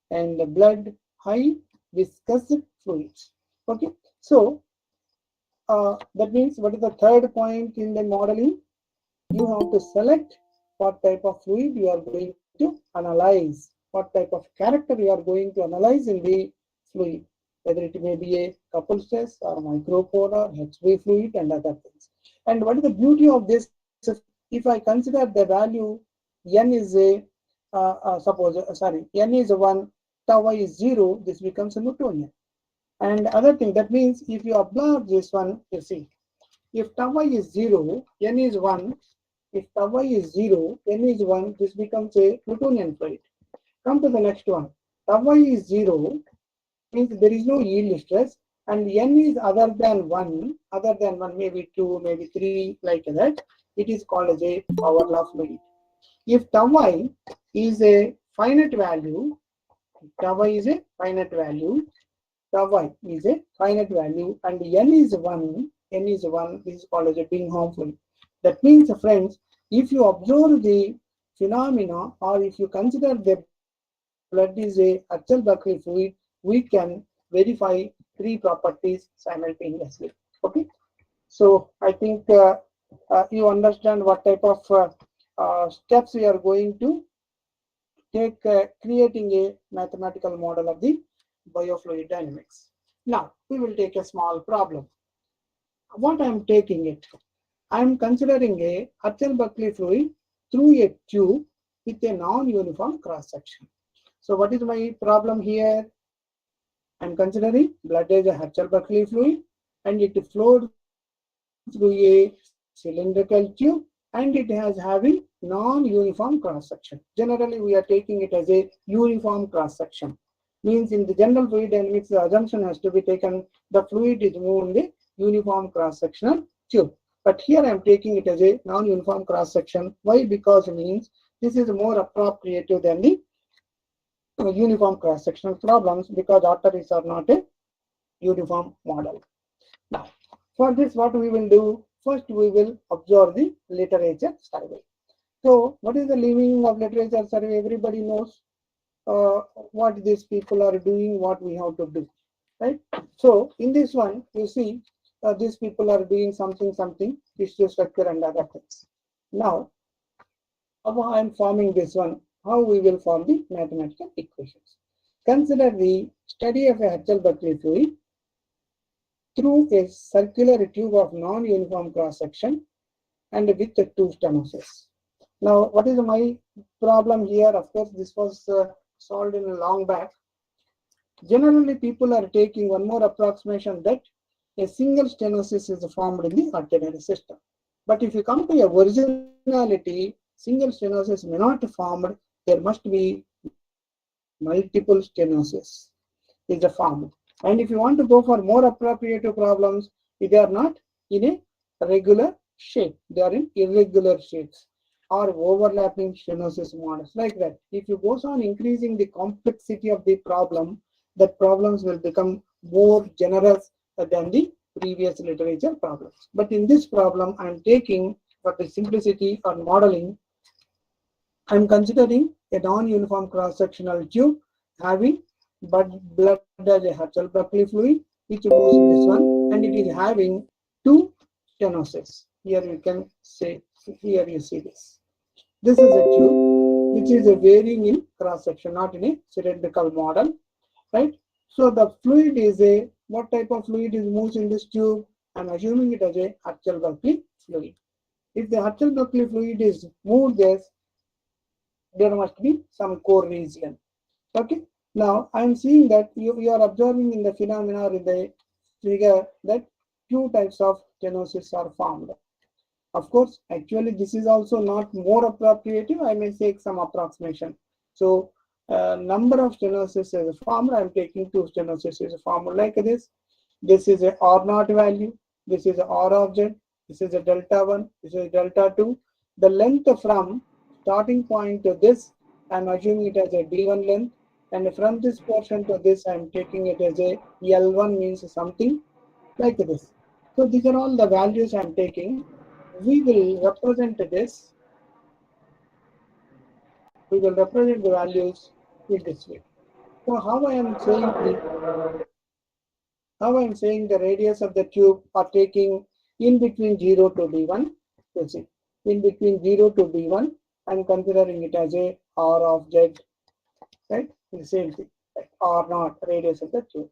and blood, high viscous fluids. Okay, so that means what is the third point in the modeling? You have to select what type of fluid you are going to analyze, what type of character you are going to analyze in the fluid. whether it may be a couple stress or micropolar, HV fluid, and other things. And what is the beauty of this? If I consider the value n is a n is 1, tau y is 0, this becomes a Newtonian. And other thing, that means if you observe this one, you see, if tau y is 0, n is 1, if tau y is 0, n is 1, this becomes a Newtonian fluid. Come to the next one. Tau y is 0, means there is no yield stress, and n is other than 1, maybe 2, maybe 3, like that, it is called as a power law fluid. If tau y is a finite value, tau y is a finite value, and n is 1, this is called as a Bingham fluid. That means, friends, if you observe the phenomena, or if you consider the blood is a Berkeley fluid, we can verify 3 properties simultaneously. Okay, so I think you understand what type of steps we are going to take creating a mathematical model of the biofluid dynamics. Now we will take a small problem. What I am taking it, I am considering a Berkeley fluid through a tube with a non-uniform cross section. So what is my problem here? I am considering blood as a Berkeley fluid, and it flowed through a cylindrical tube, and it has having non-uniform cross section. Generally, we are taking it as a uniform cross section. Means in the general fluid dynamics, the assumption has to be taken the fluid is moved in the uniform cross sectional tube. But here I am taking it as a non-uniform cross section. Why? Because means this is more appropriate than the uniform cross sectional problems, because arteries are not a uniform model. Now, for this, what we will do? First, we will observe the literature survey. So, what is the meaning of literature survey? Everybody knows what these people are doing, what we have to do, right? So, in this one, you see, these people are doing something, tissue structure and other things. Now, how I am forming this one, how we will form the mathematical equations. Consider the study of a Berkeley fluid through a circular tube of non-uniform cross section and with the 2 stenosis. Now, what is my problem here? Of course, this was solved in a long back. Generally, people are taking one more approximation that a single stenosis is formed in the arterial system. But if you come to a originality, single stenosis may not be formed. There must be multiple stenosis is formed. And if you want to go for more appropriate problems, they are not in a regular shape. They are in irregular shapes or overlapping stenosis models, like that. If you goes on increasing the complexity of the problem, that problems will become more generous than the previous literature problems. But in this problem, I am taking, for the simplicity or modeling, I am considering a non-uniform cross-sectional tube having blood as a Berkeley fluid, which moves in this one, and it is having 2 stenosis. Here you can say, here you see this. This is a tube which is a varying in cross-section, not in a cylindrical model, right? So the fluid is a, what type of fluid is moves in this tube? I am assuming it as a Berkeley fluid. If the Berkeley fluid is moved there must be some core region. Okay. Now I am seeing that you are observing in the phenomena in the figure that 2 types of stenosis are formed. Of course, actually this is also not more appropriate. I may take some approximation. So number of stenosis is formed. I am taking 2 stenosis is formed like this. This is a R0 value. This is a R of Z. This is a delta 1. This is delta 2. The length from starting point to this, I am assuming it as a D1 length, and from this portion to this, I am taking it as a L1, means something like this. So these are all the values I am taking. We will represent this. We will represent the values in this way. So how I am saying the radius of the tube are taking in between 0 to D1. You see, in between 0 to D1. I am considering it as a R of Z, right? The same thing, like R0, radius of the tube.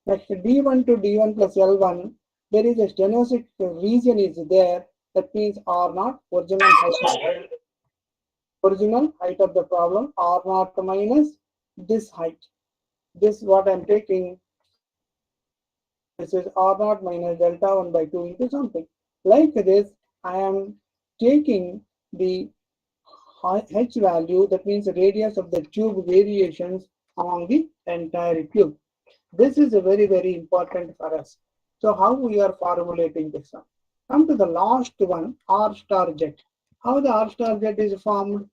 Next, D1 to D1 plus L1, there is a stenosis region is there. That means R0, original height of the problem, R0 minus this height. This what I'm taking. This is R0 minus delta 1 by 2 into something. Like this, I am taking the H value, that means the radius of the tube variations along the entire tube. This is a very important for us. So how we are formulating this one? Come to the last one, R star jet. How the R star jet is formed?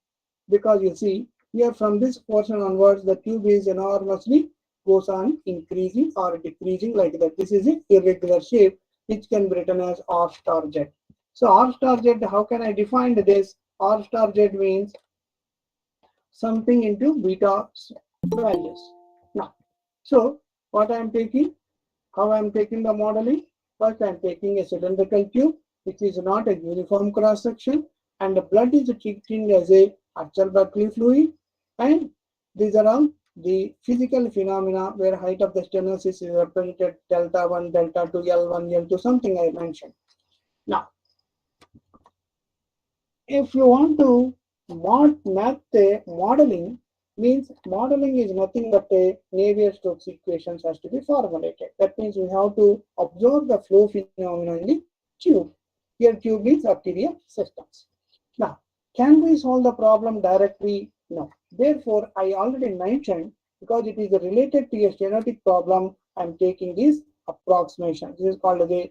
Because you see here from this portion onwards, the tube is enormously goes on increasing or decreasing like that. This is an irregular shape which can be written as R star jet. So R star jet, how can I define this? R star jet means something into beta values. Now, so what I am taking, how I am taking the modeling? First, I am taking a cylindrical tube which is not a uniform cross section, and the blood is treated as a actual Berkeley fluid, and these are all the physical phenomena where height of the stenosis is represented delta 1, delta 2, L1, L2, something I mentioned. Now, if you want to map the modeling, means modeling is nothing but a Navier-Stokes equations has to be formulated. That means we have to observe the flow phenomena in the tube. Here tube is arterial systems. Now, can we solve the problem directly? No. Therefore, I already mentioned, because it is related to a stenotic problem, I am taking this approximation. This is called the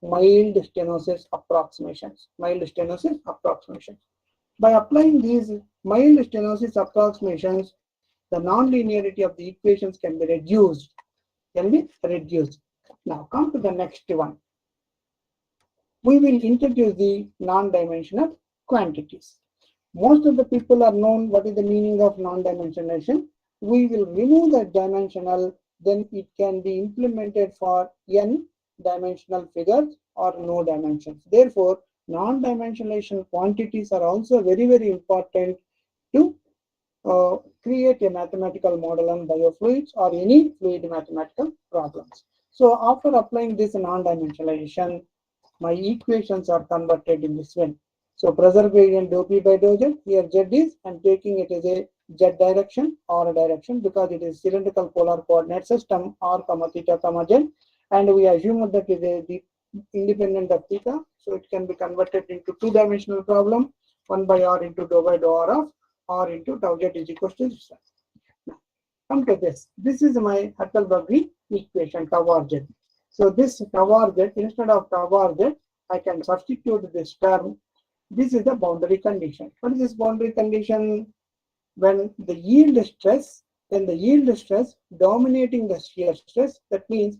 mild stenosis approximations. Mild stenosis approximations. By applying these mild stenosis approximations, the nonlinearity of the equations can be reduced. Now come to the next one. We will introduce the non-dimensional quantities. Most of the people are known what is the meaning of non-dimensionation. We will remove the dimensional, then it can be implemented for n dimensional figures or no dimensions. Therefore, non-dimensionation quantities are also very important to create a mathematical model on biofluids or any fluid mathematical problems. So after applying this non-dimensionalization, my equations are converted in this way. So pressure gradient dou P by dou Z, here Z is, I'm taking it as a Z direction or a direction because it is cylindrical polar coordinate system r comma theta comma Z, and we assume that it is independent of theta, so it can be converted into two-dimensional problem, 1 by r into dou by dou r of r into tau Z is equals to this. Now, come to this. This is my Berkeley equation, tau r Z. So this tau r Z, instead of tau r Z, I can substitute this term. This is the boundary condition. What is this boundary condition? When the yield stress, dominating the shear stress, that means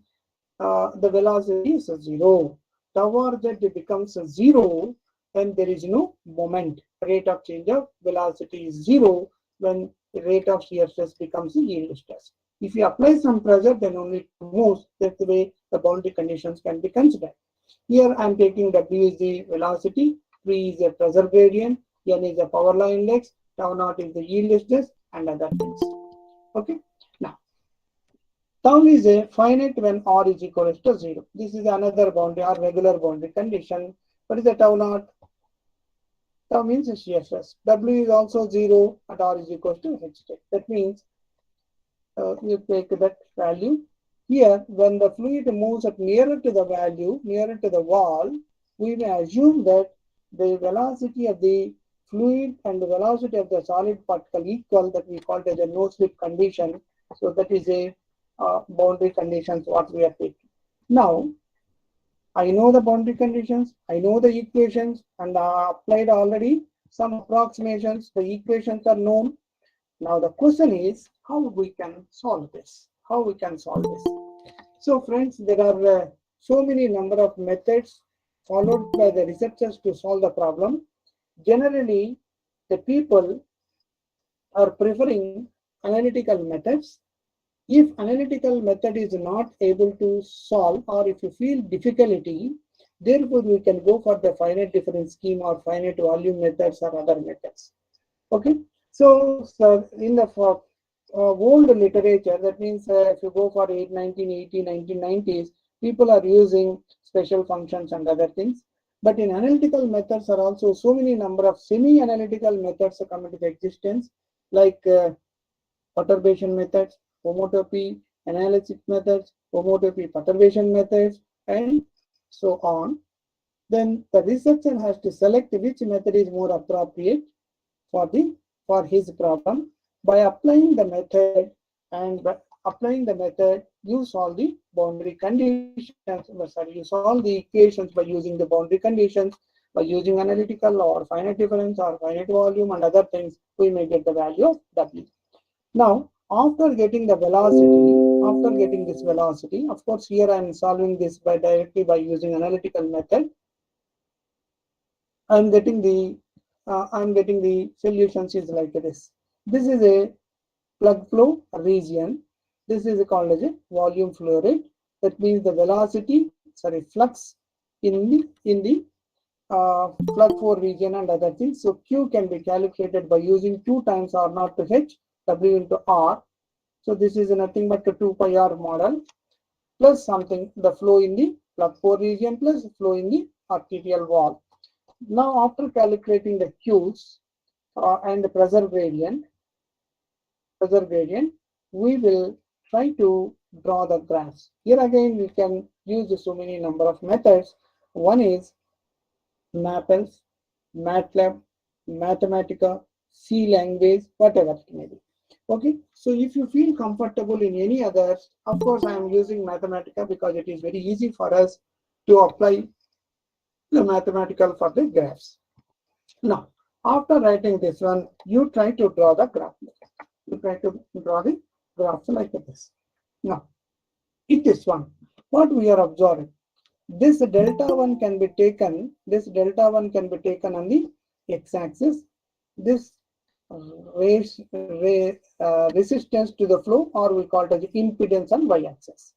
the velocity is 0. Tau r Z becomes 0 when there is no moment. Rate of change of velocity is 0 when the rate of shear stress becomes yield stress. If you apply some pressure, then only it moves. That's the way the boundary conditions can be considered. Here I am taking W is the velocity, P is a pressure gradient, N is a power law index, tau naught is the yield stress, and other things. Okay. Now, tau is a finite when r is equal to 0. This is another boundary or regular boundary condition. What is the tau naught? Tau means shear stress. W is also 0 at r is equal to h. That means you take that value. Here, when the fluid moves at nearer to the value, nearer to the wall, we may assume that the velocity of the fluid and the velocity of the solid particle equal, that we call it as a no slip condition. So that is a boundary conditions what we are taking. Now, I know the boundary conditions, I know the equations, and I applied already some approximations. The equations are known. Now the question is how we can solve this. So friends, there are so many number of methods followed by the researchers to solve the problem. Generally, the people are preferring analytical methods. If analytical method is not able to solve, or if you feel difficulty, therefore we can go for the finite difference scheme or finite volume methods or other methods. Okay. So in the old literature, that means if you go for 1980, 1990s, people are using special functions and other things. But in analytical methods are also so many number of semi-analytical methods are come into existence, like perturbation methods, homotopy, analytic methods, homotopy perturbation methods, and so on. Then the researcher has to select which method is more appropriate for his problem. By applying the method you solve the boundary conditions. You solve the equations by using the boundary conditions, by using analytical or finite difference or finite volume and other things. We may get the value of W. Now, after getting this velocity, of course, here I am solving this directly by using analytical method. I'm getting the solutions is like this. This is a plug flow region. This is called as a volume flow rate. That means the velocity, flux in the plug flow region and other things. So Q can be calculated by using 2 times R naught to H, W into R. So this is nothing but a 2 pi R model plus something, the flow in the plug flow region plus flow in the arterial wall. Now, after calculating the Q's and the pressure gradient, we will try to draw the graphs. Here again, we can use so many number of methods. One is Mappls, MATLAB, Mathematica, C language, whatever it may be. Okay, so if you feel comfortable in any others, of course, I am using Mathematica because it is very easy for us to apply the mathematical for the graphs. Now, after writing this one, you try to draw the graph. You try to draw the graphs like this. Now, in this one, what we are observing, this delta 1 can be taken. This delta 1 can be taken on the x-axis. This resistance to the flow, or we call it as impedance on y-axis.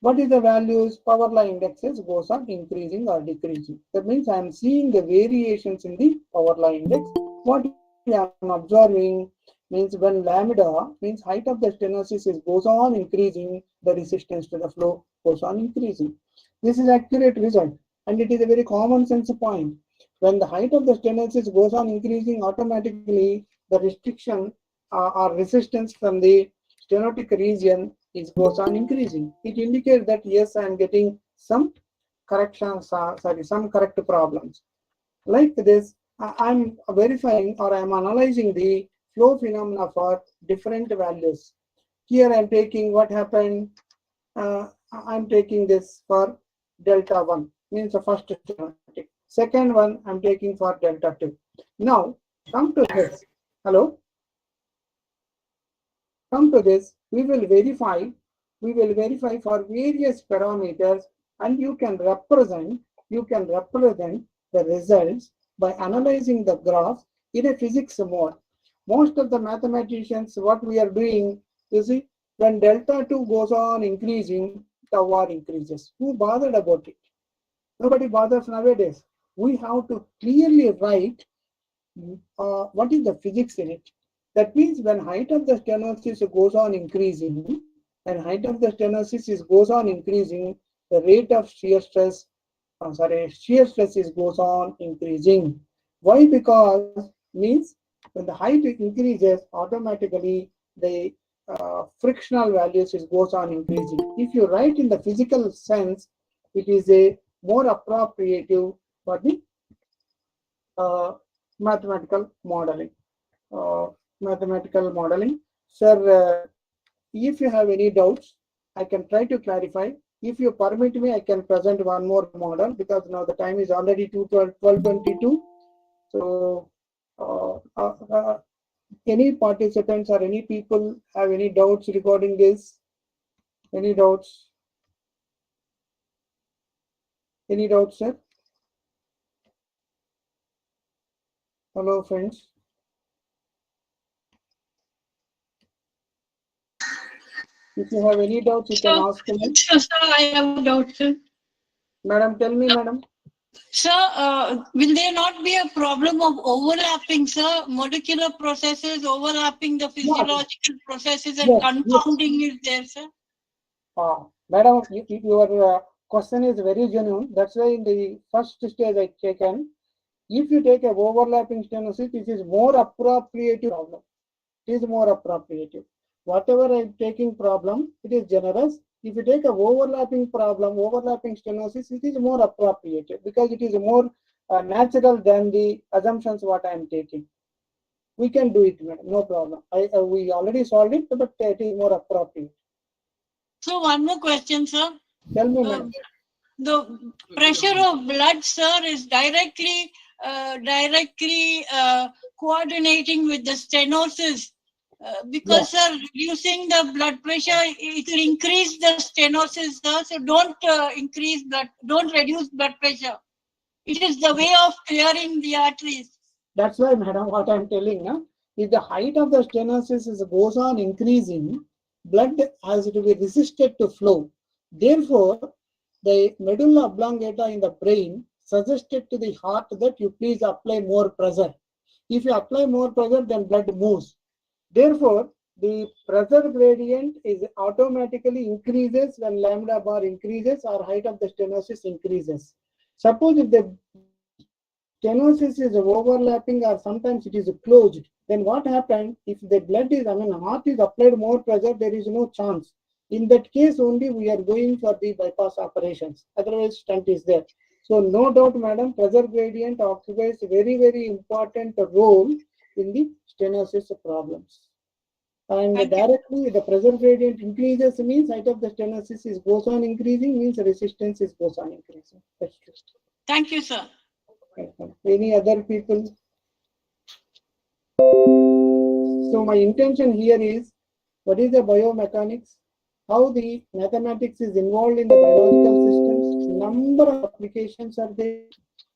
What is the values? Power law indexes goes on increasing or decreasing. That means I am seeing the variations in the power law index. What I am observing means when lambda means height of the stenosis goes on increasing, the resistance to the flow goes on increasing. This is accurate result, and it is a very common sense point. When the height of the stenosis goes on increasing, automatically the restriction or resistance from the stenotic region goes on increasing. It indicates that yes, I am getting some corrections, some correct problems. Like this, I am verifying or I am analyzing the flow phenomena for different values. Here I am taking what happened. I am taking this for delta 1, means the first stenotic. Second one I am taking for delta 2. Now come to this. Hello. Come to this, we will verify for various parameters, and you can represent the results by analyzing the graph in a physics mode. Most of the mathematicians, what we are doing, you see, when delta 2 goes on increasing, tau r increases. Who bothered about it? Nobody bothers nowadays. We have to clearly write what is the physics in it. That means when height of the stenosis goes on increasing, the rate of shear stress goes on increasing. Why? Because means when the height increases, automatically the frictional values goes on increasing. If you write in the physical sense, it is a more appropriate for the mathematical modeling. Sir, if you have any doubts, I can try to clarify. If you permit me, I can present one more model because now the time is already 12:22. So, any participants or any people have any doubts regarding this? Any doubts? Any doubts, sir? Hello, friends. If you have any doubts, you can ask me. Sir, I have a doubt, sir. Madam, tell me, madam. Sir, will there not be a problem of overlapping, sir? Molecular processes overlapping the physiological processes and Yes, confounding is there, sir? Madam, your question is very genuine. That's why in the first stage I taken, if you take a overlapping stenosis, it is more appropriate problem. It is more appropriate. Whatever I'm taking problem, it is generous. If you take a overlapping problem, overlapping stenosis, it is more appropriate because it is more natural than the assumptions what I am taking. We can do it, madam, no problem. We already solved it, but it is more appropriate. So one more question, sir. Tell me, madam. The pressure of blood, sir, is directly coordinating with the stenosis. Because, sir, reducing the blood pressure, it will increase the stenosis, sir. So don't don't reduce blood pressure. It is the way of clearing the arteries. That's why, madam, what I'm telling now, if the height of the stenosis goes on increasing, blood has to be resisted to flow. Therefore, the medulla oblongata in the brain suggested to the heart that you please apply more pressure. If you apply more pressure, then blood moves. Therefore, the pressure gradient is automatically increases when lambda bar increases or height of the stenosis increases. Suppose if the stenosis is overlapping or sometimes it is closed, then what happens if the blood is, heart is applied more pressure, there is no chance. In that case only we are going for the bypass operations. Otherwise, stent is there. So no doubt, madam, pressure gradient occupies a very, very important role in the stenosis problems. And directly the pressure gradient increases means height of the stenosis is goes on increasing, means resistance is goes on increasing. That's true. Thank you, sir. Any other people? So my intention here is, what is the biomechanics? How the mathematics is involved in the biological systems, number of applications are there.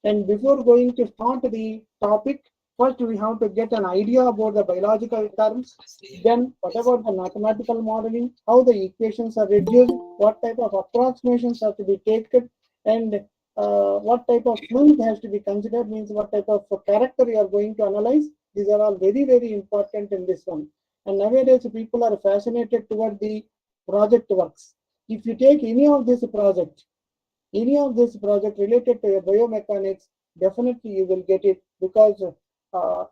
And before going to start the topic, first we have to get an idea about the biological terms. Then what about the mathematical modeling, how the equations are reduced, what type of approximations have to be taken, and what type of fluid has to be considered, means what type of character you are going to analyze. These are all very, very important in this one. And nowadays people are fascinated toward the project works. If you take any of this project related to biomechanics, definitely you will get it, because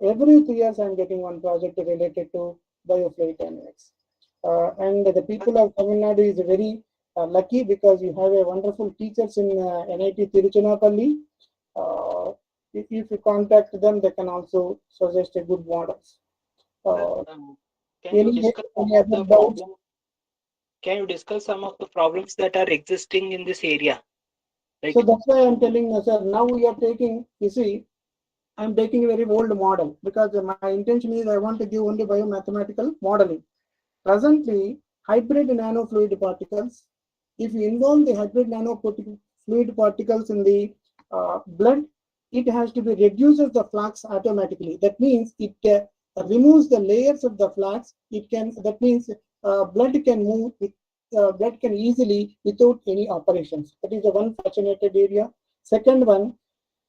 every 3 years I'm getting one project related to biofluid dynamics. And the people of Tamil Nadu is very lucky, because you have a wonderful teachers in NIT Tiruchirappalli. If you contact them, they can also suggest a good models. Can you discuss some of the problems that are existing in this area? Like, so that's why I'm telling you, sir, now we are taking, you see, I'm taking a very old model, because my intention is I want to give only biomathematical modeling. Presently, hybrid nanofluid particles, if you involve the hybrid nanofluid particles in the blood, it has to be reduces the flux automatically. That means it removes the layers of the flux. It can, that means blood can move with, blood can easily without any operations. That is the one fascinated area. Second one,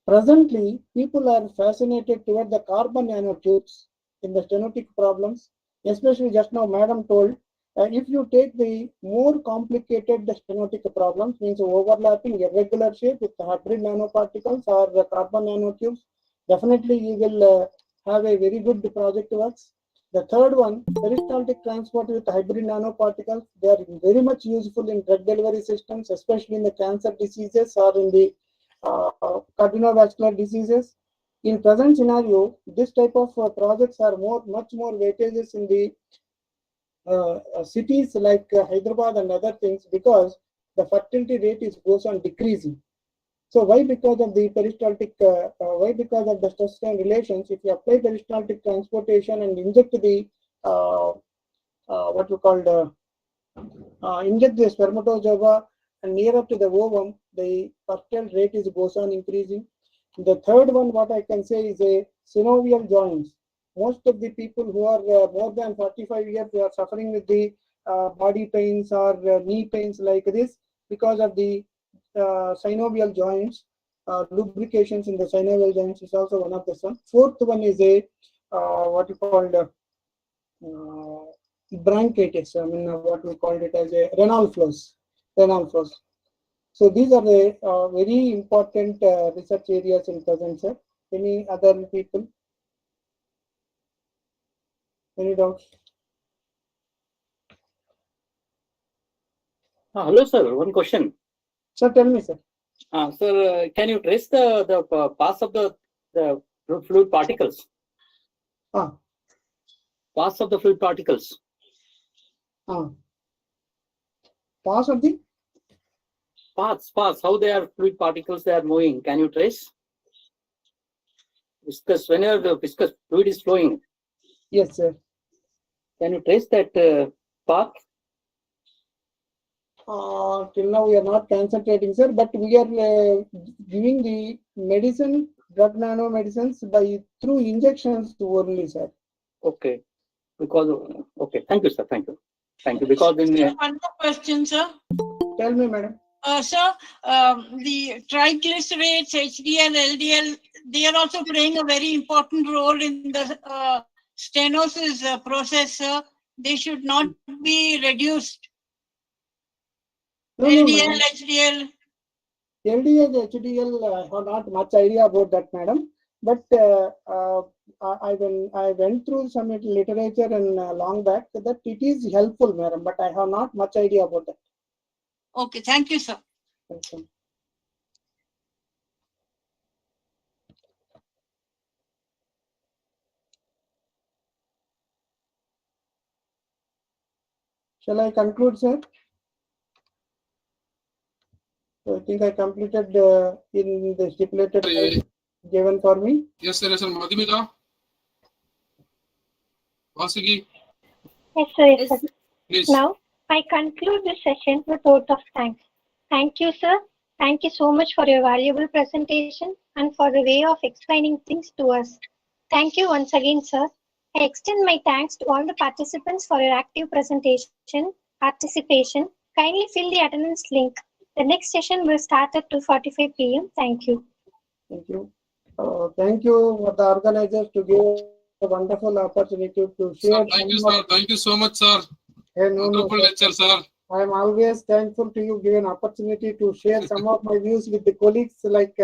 presently people are fascinated toward the carbon nanotubes in the stenotic problems, especially just now madam told, if you take the more complicated stenotic problems, means overlapping irregular shape with hybrid nanoparticles or the carbon nanotubes, definitely you will have a very good project works. The third one, peristaltic transport with hybrid nanoparticles, they are very much useful in drug delivery systems, especially in the cancer diseases or in the cardiovascular diseases. In present scenario, this type of projects are much more weightages in the cities like Hyderabad and other things, because the fertility rate goes on decreasing. So why? Because of the peristaltic, why? Because of the stress strain relations. If you apply peristaltic transportation and inject the what you call inject the spermatozoa and nearer to the ovum, the fertile rate goes on increasing. The third one, what I can say, is a synovial joints. Most of the people who are more than 45 years, they are suffering with the body pains or knee pains like this, because of the synovial joints. lubrications in the synovial joints is also one of the some. Fourth one is a what you call bronchitis. I mean, what we called it as a renal flows. So these are the very important research areas in present, sir. Any other people? Any doubts? Hello, sir. One question. Sir, tell me, sir. Sir, can you trace the path of the fluid particles? Paths of the fluid particles. Paths of the? Paths. How they are fluid particles they are moving. Can you trace? Viscous. Whenever the viscous fluid is flowing. Yes, sir. Can you trace that path? Till now we are not concentrating, sir, but we are giving the medicine, drug nano medicines through injections only, sir. Okay. Because okay. Thank you, sir. Thank you. Because in one more question, sir. Tell me, madam. Sir, the triglycerides, HDL, LDL, they are also playing a very important role in the stenosis process, sir. They should not be reduced. No, LDL, HDL. LDL, HDL, I have not much idea about that, madam. But I went through some literature and long back that it is helpful, madam. But I have not much idea about that. Okay, thank you, sir. Thank you. Shall I conclude, sir? So I think I completed in the stipulated time given for me. Yes, sir. Yes, sir. Madhumita? Vasigi? Yes, sir. Yes, sir. Please. Now, I conclude this session with a vote of thanks. Thank you, sir. Thank you so much for your valuable presentation and for the way of explaining things to us. Thank you once again, sir. I extend my thanks to all the participants for your active participation. Kindly fill the attendance link. The next session will start at 2:45 p.m. Thank you. Thank you. Thank you for the organizers to give a wonderful opportunity to share. Sir, thank you, sir. Thank you so much, sir. Wonderful lecture, sir. I am always thankful to you give an opportunity to share some of my views with the colleagues, like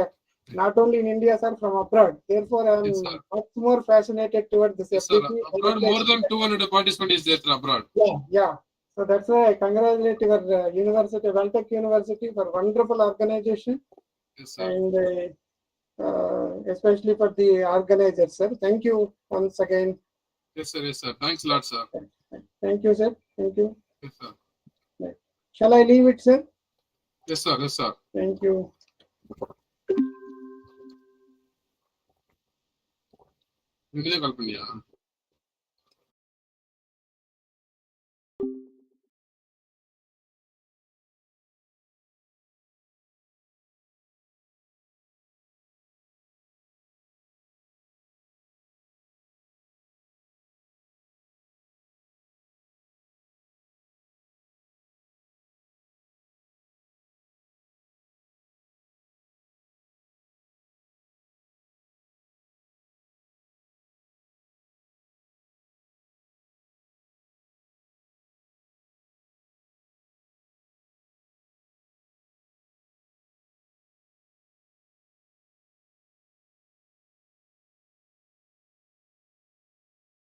not only in India, sir, from abroad. Therefore, I am much more fascinated towards this. Yes, sir. Abroad, more than 200 participants is there abroad. Yeah. So that's why I congratulate your university, Valtech University, for wonderful organization. Yes, sir. And especially for the organizers, sir. Thank you once again. Yes, sir. Yes, sir. Thanks a lot, sir. Thank you, sir. Thank you. Yes, sir. Right. Shall I leave it, sir? Yes, sir. Yes, sir. Thank you. Video call பண்ணியா?